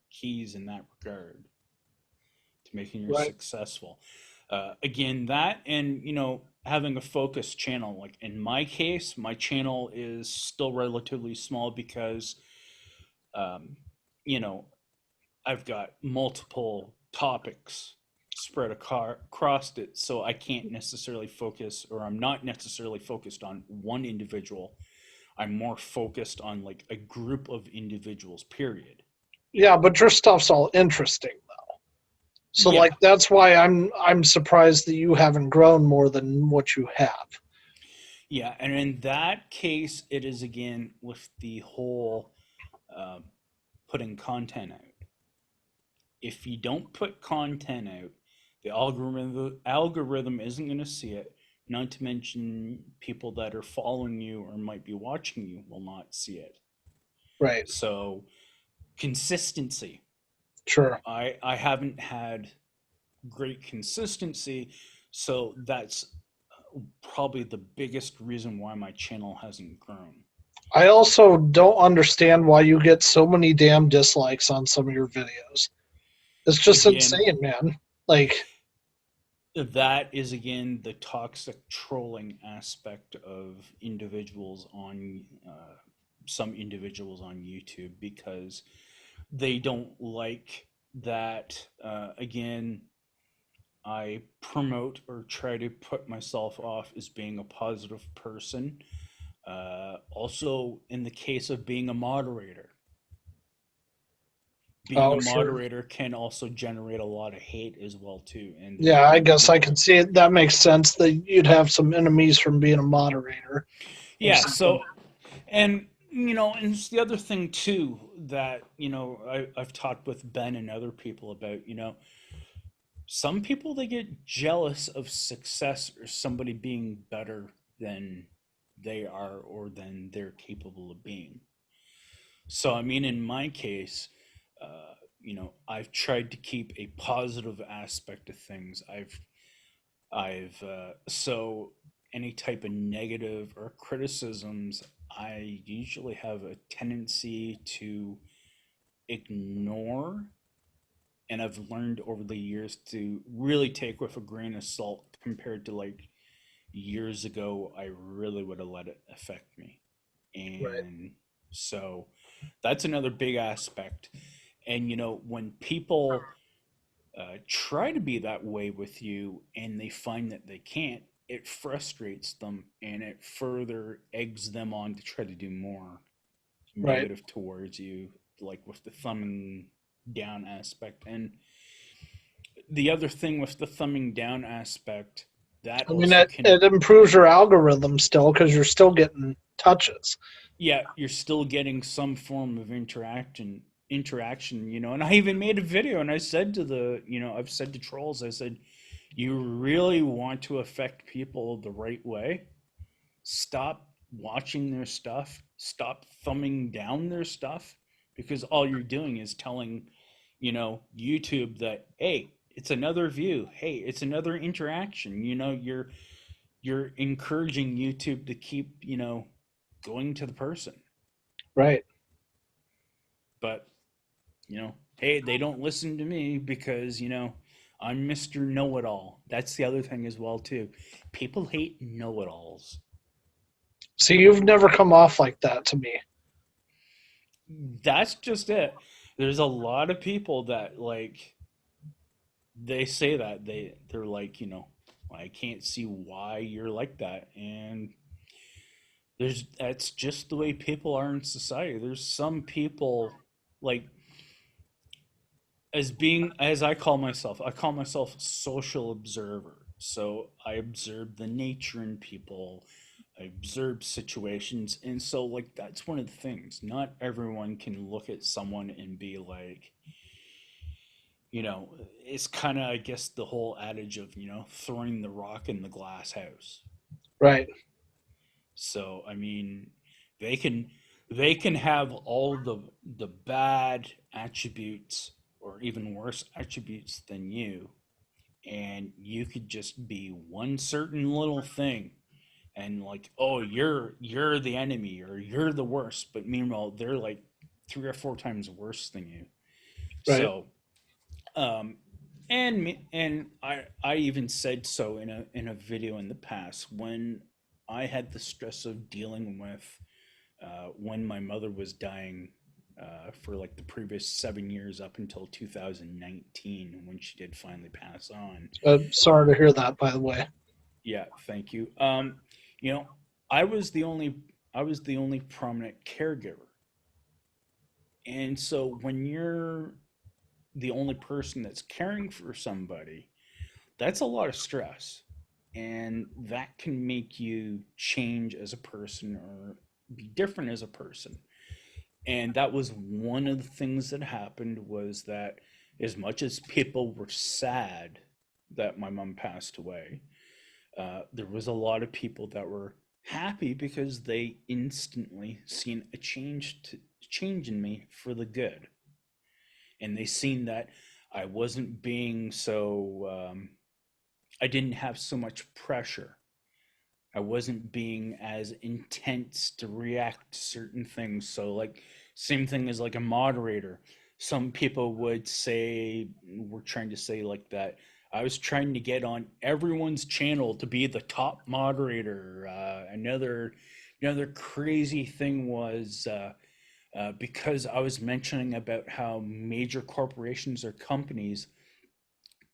keys in that regard to making you right. successful. Again, that and having a focused channel. Like in my case, my channel is still relatively small because um, you know I've got multiple topics spread across it, so I can't necessarily focus, or I'm not necessarily focused on one individual. I'm more focused on like a group of individuals. Period. Yeah, but your stuff's all interesting. So Yeah, like that's why I'm surprised that you haven't grown more than what you have. yeah, and in that case, it is again with the whole uh, putting content out. If you don't put content out, the algorithm isn't going to see it. Not to mention people that are following you or might be watching you will not see it. Right. So consistency. Sure. I haven't had great consistency, so that's probably the biggest reason why my channel hasn't grown. I also don't understand why you get so many damn dislikes on some of your videos. It's just Again, insane, man. Like, that is again the toxic trolling aspect of individuals on some individuals on YouTube because they don't like that. Again, I promote or try to put myself off as being a positive person. Also, in the case of being a moderator, being a oh, sure. moderator can also generate a lot of hate as well too, and Yeah, there's I been guess I can people. see it. That makes sense that you'd have some enemies from being a moderator or Yeah, something. so and and it's the other thing too that I've talked with Ben and other people about. Some people, they get jealous of success or somebody being better than they are or than they're capable of being. So I mean, in my case, I've tried to keep a positive aspect of things. So any type of negative or criticisms, I usually have a tendency to ignore, and I've learned over the years to really take with a grain of salt compared to like years ago. I really would have let it affect me. Right. And so that's another big aspect. And when people try to be that way with you and they find that they can't, it frustrates them and it further eggs them on to try to do more Right. negative towards you. like with the thumbing down aspect. And the other thing with the thumbing down aspect, that I mean, also can, it improves your algorithm still because you're still getting touches. yeah, you're still getting some form of interaction, you know. And I even made a video and I said to the, you know, I've said to trolls, I said, you really want to affect people the right way, stop watching their stuff, stop thumbing down their stuff, because all you're doing is telling, you know, YouTube that, hey, it's another view, hey, it's another interaction. You know, you're encouraging YouTube to keep, you know, going to the person. Right. But, you know, hey, they don't listen to me because, you know, I'm Mr. Know-it-all. That's the other thing as well too. People hate know-it-alls. See, you've never come off like that to me. That's just it. There's a lot of people that like they say that they're like, you know, I can't see why you're like that. And there's that's just the way people are in society. There's some people like, as being, as I call myself a social observer. So I observe the nature in people, I observe situations, and so like that's one of the things. Not everyone can look at someone and be like, you know, it's kind of, I guess, the whole adage of, you know, throwing the rock in the glass house. Right. So I mean, they can they can have all the bad attributes or even worse attributes than you, and you could just be one certain little thing, and like, oh, you're the enemy or you're the worst, but meanwhile they're like 3 or 4 times worse than you. Right. So um and I even said so in a video in the past when I had the stress of dealing with when my mother was dying for like the previous 7 years up until 2019 when she did finally pass on. Sorry to hear that, by the way. Yeah, thank you. You know, I was the only I was the only prominent caregiver, and so when you're the only person that's caring for somebody, that's a lot of stress, and that can make you change as a person or be different as a person. And that was one of the things that happened, was that as much as people were sad that my mom passed away, there was a lot of people that were happy because they instantly seen a change in me for the good, and they seen that I wasn't being so I didn't have so much pressure. I wasn't being as intense to react to certain things. So like, same thing as like a moderator. Some people would say, we're trying to say like that I was trying to get on everyone's channel to be the top moderator. Another crazy thing was because I was mentioning about how major corporations or companies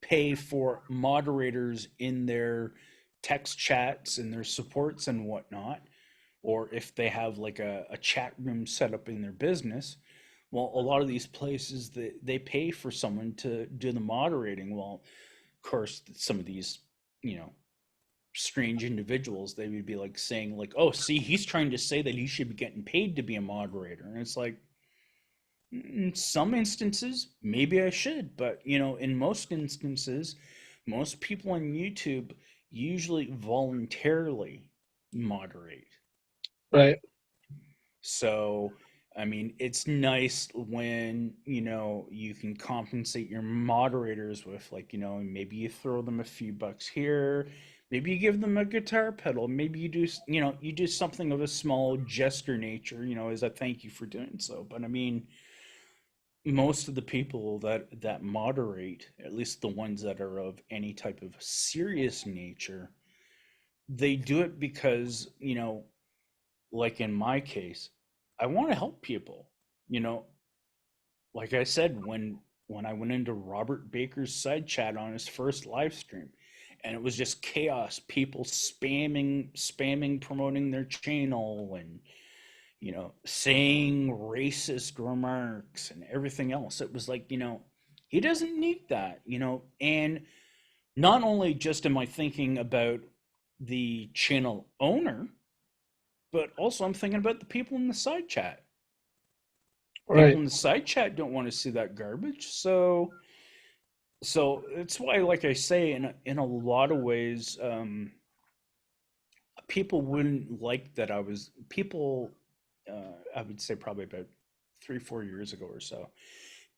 pay for moderators in their text chats and their supports and whatnot, or if they have like a chat room set up in their business. Well, a lot of these places they pay for someone to do the moderating. Well, of course, some of these, you know, strange individuals, they would be like saying like, oh, see, he's trying to say that he should be getting paid to be a moderator. And it's like, in some instances, maybe I should, but you know, in most instances, most people on YouTube usually voluntarily moderate. Right. So, I mean, it's nice when, you know, you can compensate your moderators with, like, you know, maybe you throw them a few bucks here, maybe you give them a guitar pedal, maybe you do, you know, you do something of a small gesture nature, you know, as a thank you for doing so. But I mean, most of the people that moderate, at least the ones that are of any type of serious nature, they do it because, you know, like in my case, I want to help people. You know, like I said, when I went into Robert Baker's side chat on his first live stream, and it was just chaos, people spamming promoting their channel, and saying racist remarks and everything else. It was like, he doesn't need that, and not only just am I thinking about the channel owner, but also I'm thinking about the people in the side chat. People Right. in the side chat don't want to see that garbage. So it's why, like I say, in a lot of ways, people wouldn't like that I was people. I would say probably about 3 4 years ago or so.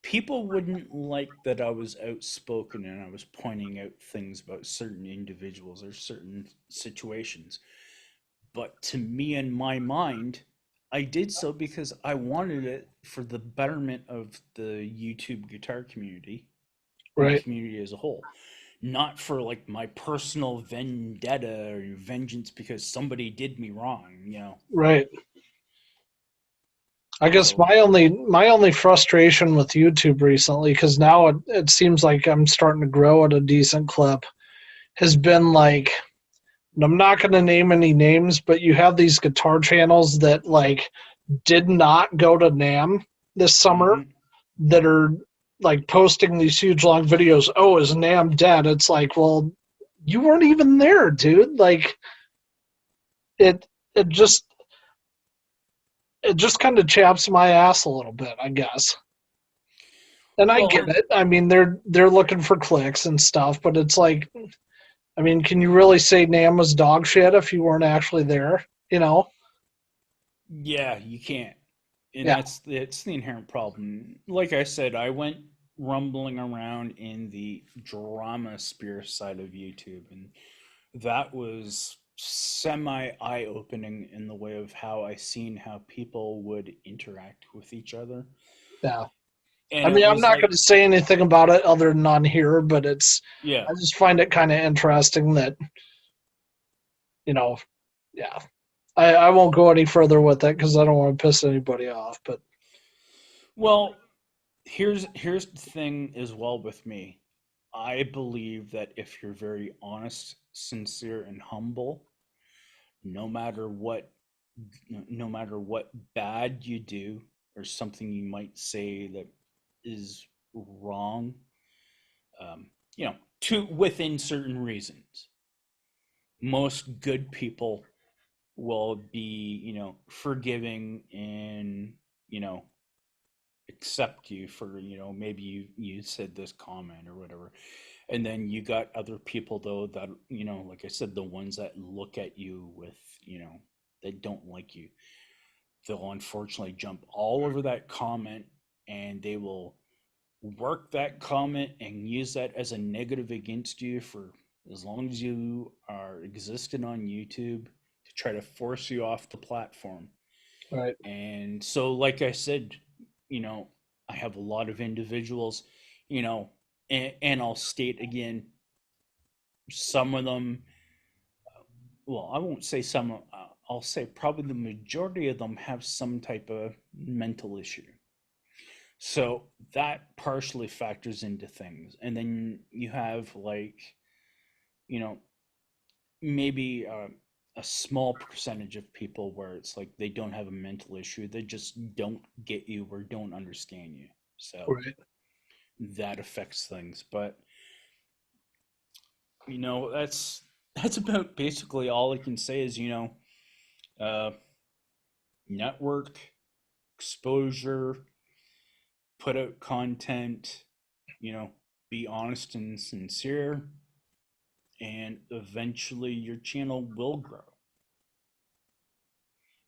People wouldn't like that I was outspoken and I was pointing out things about certain individuals or certain situations. But to me, in my mind, I did so because I wanted it for the betterment of the YouTube guitar community and the Right. community as a whole. Not for like my personal vendetta or vengeance because somebody did me wrong. Right. I guess So, my only frustration with YouTube recently, because now it seems like I'm starting to grow at a decent clip, has been like, and I'm not going to name any names, but you have these guitar channels that like did not go to NAM this summer mhm. that are like posting these huge long videos. Oh, is NAM dead? It's like, well, you weren't even there, dude. Like it it just it just kind of chaps my ass a little bit, I guess. And I get Well, it. I mean, they're looking for clicks and stuff, but it's like, I mean, can you really say NAM was dog shit if you weren't actually there? You know? yeah, you can't. And Yeah, that's the inherent problem. Like I said, I went rumbling around in the drama sphere side of YouTube, and that was semi eye opening in the way of how I seen how people would interact with each other. yeah. And I it mean, I'm was not like, going to say anything about it other than on here, but yeah, I just find it kind of interesting that, you know, yeah. I won't go any further with it because I don't want to piss anybody off. But well, here's the thing as well with me. I believe that if you're very honest, sincere, and humble, no matter what no matter what bad you do or something you might say that is wrong, um, to within certain reasons, most good people will be, forgiving and, you know, accept you for, maybe you said this comment or whatever. And then you got other people though that, like I said, the ones that look at you with, that don't like you, they'll unfortunately jump all over that comment and they will work that comment and use that as a negative against you for as long as you are existing on YouTube to try to force you off the platform. right, And so, like I said, you know, I have a lot of individuals, and I'll state again, some of them, well, I won't say some, I'll say probably the majority of them have some type of mental issue. So that partially factors into things. And then you have like, you know, maybe a small percentage of people where it's like they don't have a mental issue. They just don't get you or don't understand you. So right, that affects things. But, that's about basically all I can say is, uh, network, exposure, put out content, you know, be honest and sincere, and eventually your channel will grow.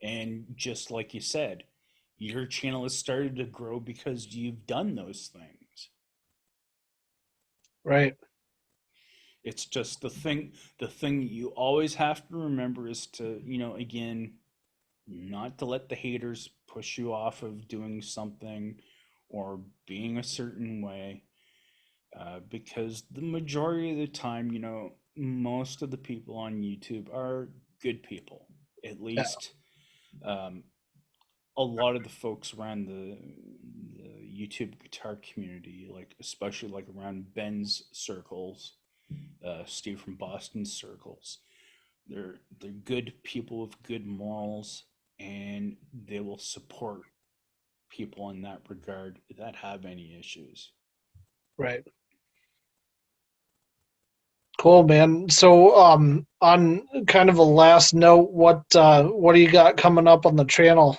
And just like you said, your channel has started to grow because you've done those things. right, It's just the thing you always have to remember is to, again, not to let the haters push you off of doing something or being a certain way, because the majority of the time, most of the people on YouTube are good people. At yeah, least, um, a lot of the folks around the YouTube guitar community, like especially like around Ben's circles, Steve from Boston's circles, they're good people with good morals and they will support people in that regard that have any issues. Right. Cool, man. So, on kind of a last note, what do you got coming up on the channel?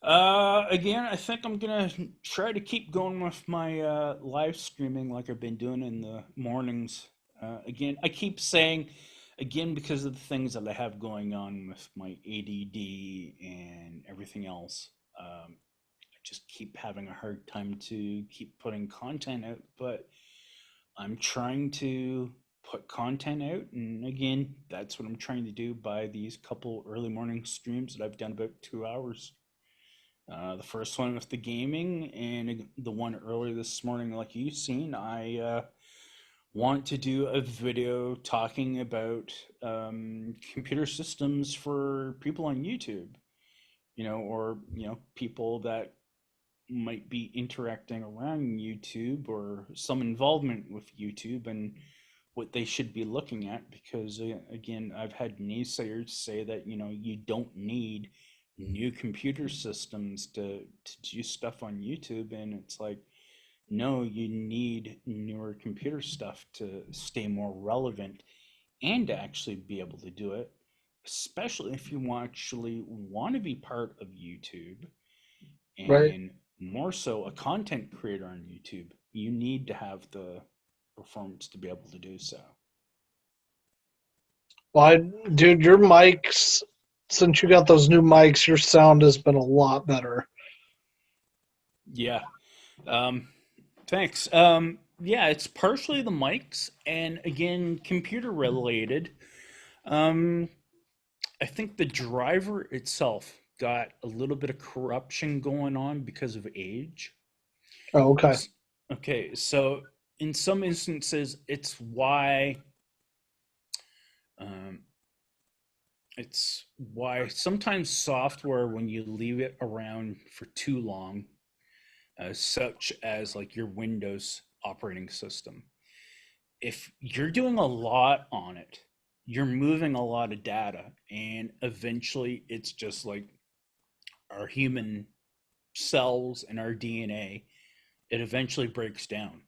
Again, I think I'm gonna try to keep going with my live streaming like I've been doing in the mornings. Again, I keep saying, again, because of the things that I have going on with my ADD and everything else, I just keep having a hard time to keep putting content out. But I'm trying to put content out, and again, that's what I'm trying to do by these couple early morning streams that I've done about 2 hours. The first one with the gaming, and the one earlier this morning, like you've seen, I want to do a video talking about computer systems for people on YouTube, or people that might be interacting around YouTube or some involvement with YouTube and what they should be looking at. Because again, I've had naysayers say that you don't need new computer systems to do stuff on YouTube, and it's like, no, you need newer computer stuff to stay more relevant and to actually be able to do it, especially if you actually want to be part of YouTube, Right. and more so a content creator on YouTube. You need to have the performance to be able to do so. Well, dude, your mics, since you got those new mics, your sound has been a lot better. Yeah. Um, Thanks. Yeah, it's partially the mics and again, computer related. Um, I think the driver itself got a little bit of corruption going on because of age. Oh, okay. Okay, so in some instances, um, it's why sometimes software, when you leave it around for too long, such as like your Windows operating system, if you're doing a lot on it, you're moving a lot of data, and eventually it's just like our human cells and our DNA, it eventually breaks down.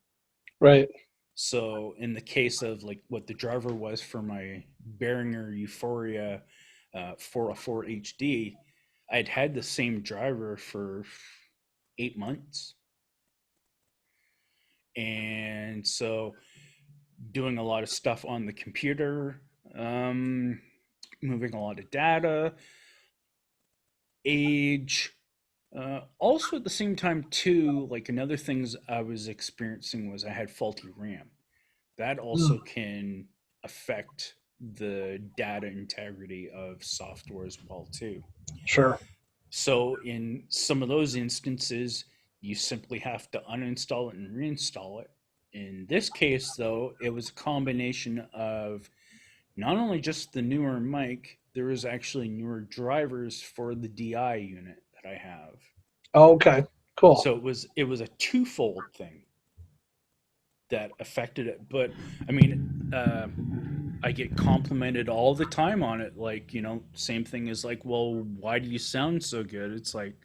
Right. So in the case of like what the driver was for my Behringer Euphoria 404 HD, I'd had the same driver for 8 months. And so doing a lot of stuff on the computer, um, moving a lot of data, age. Also, at the same time, too, like another things I was experiencing was I had faulty RAM. That Mm, also can affect the data integrity of software as well, too. sure. So, in some of those instances, you simply have to uninstall it and reinstall it. In this case, though, it was a combination of not only just the newer mic, there was actually newer drivers for the DI unit that I have. Oh, okay. Cool. So it was a twofold thing that affected it. But I mean, I get complimented all the time on it. Like, same thing as like, well, why do you sound so good? It's like,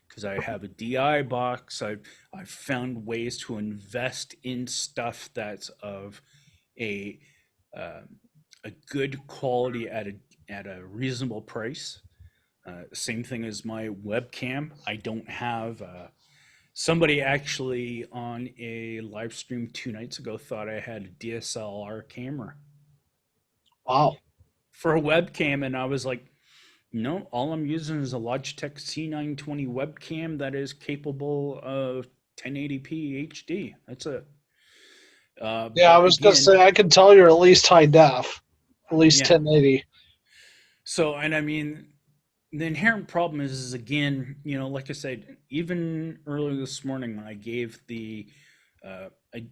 because I have a DI box. I've found ways to invest in stuff that's of a uh, a good quality at a reasonable price. Same thing as my webcam. I don't have. Somebody actually on a live stream 2 nights ago thought I had a DSLR camera Wow. for a webcam, and I was like, no, all I'm using is a Logitech C920 webcam that is capable of 1080p HD. That's it. Yeah, I But was gonna again, say I can tell you're at least high def, at least yeah. 1080. So, and I mean, the inherent problem is again, like I said, even earlier this morning when I gave I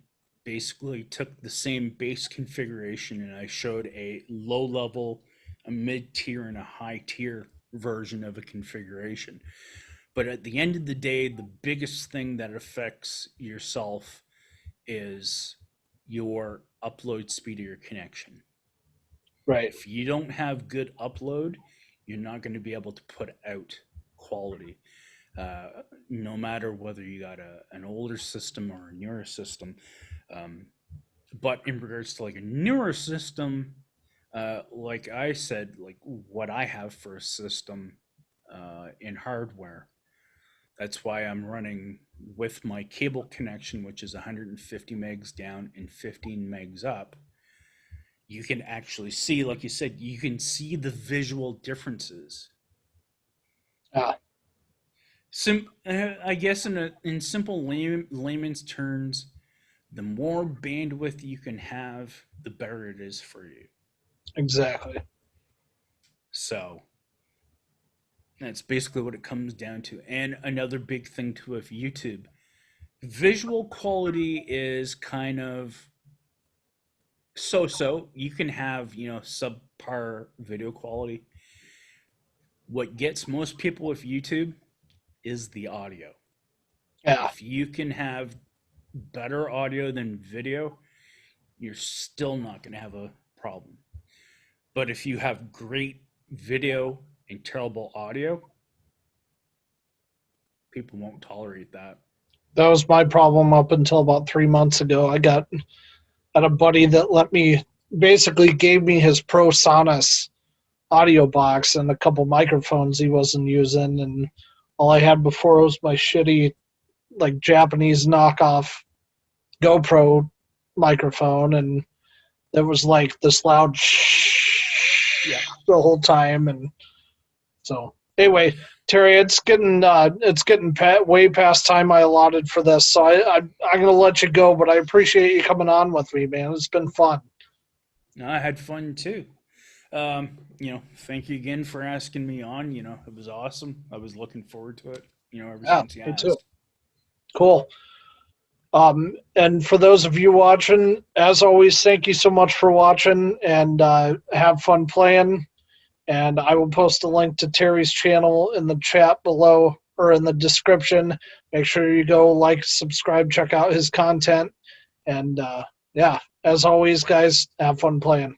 basically took the same base configuration and I showed a low level, a mid tier, and a high tier version of a configuration. But at the end of the day, the biggest thing that affects yourself is your upload speed of your connection. Right. If you don't have good upload, you're not going to be able to put out quality. No matter whether you got an older system or a newer system. But in regards to like a newer system, like I said, like what I have for a system in hardware, that's why I'm running with my cable connection, which is 150 megs down and 15 megs up. You can actually see, like you said, you can see the visual differences. Ah, I guess in simple layman's terms, the more bandwidth you can have, the better it is for you. exactly. So that's basically what it comes down to. And another big thing too with YouTube, visual quality is kind of so. You can have, subpar video quality. What gets most people with YouTube is the audio. Yeah, If you can have better audio than video, you're still not going to have a problem. But if you have great video and terrible audio, people won't tolerate that. that was my problem up until about 3 months ago. I had a buddy that basically gave me his ProSonus audio box and a couple microphones he wasn't using, and all I had before was my shitty like Japanese knockoff GoPro microphone, and there was like this loud Yeah. the whole time. And so anyway, Terry, it's getting way past time I allotted for this, so I'm gonna let you go, but I appreciate you coming on with me, man. It's been fun. No, I had fun too. Thank you again for asking me on. It was awesome. I was looking forward to it, ever Yeah, since you me asked. too. Cool. And for those of you watching, as always, thank you so much for watching, and have fun playing. And I will post a link to Terry's channel in the chat below or in the description. Make sure you go like, subscribe, check out his content. And yeah, as always, guys, have fun playing.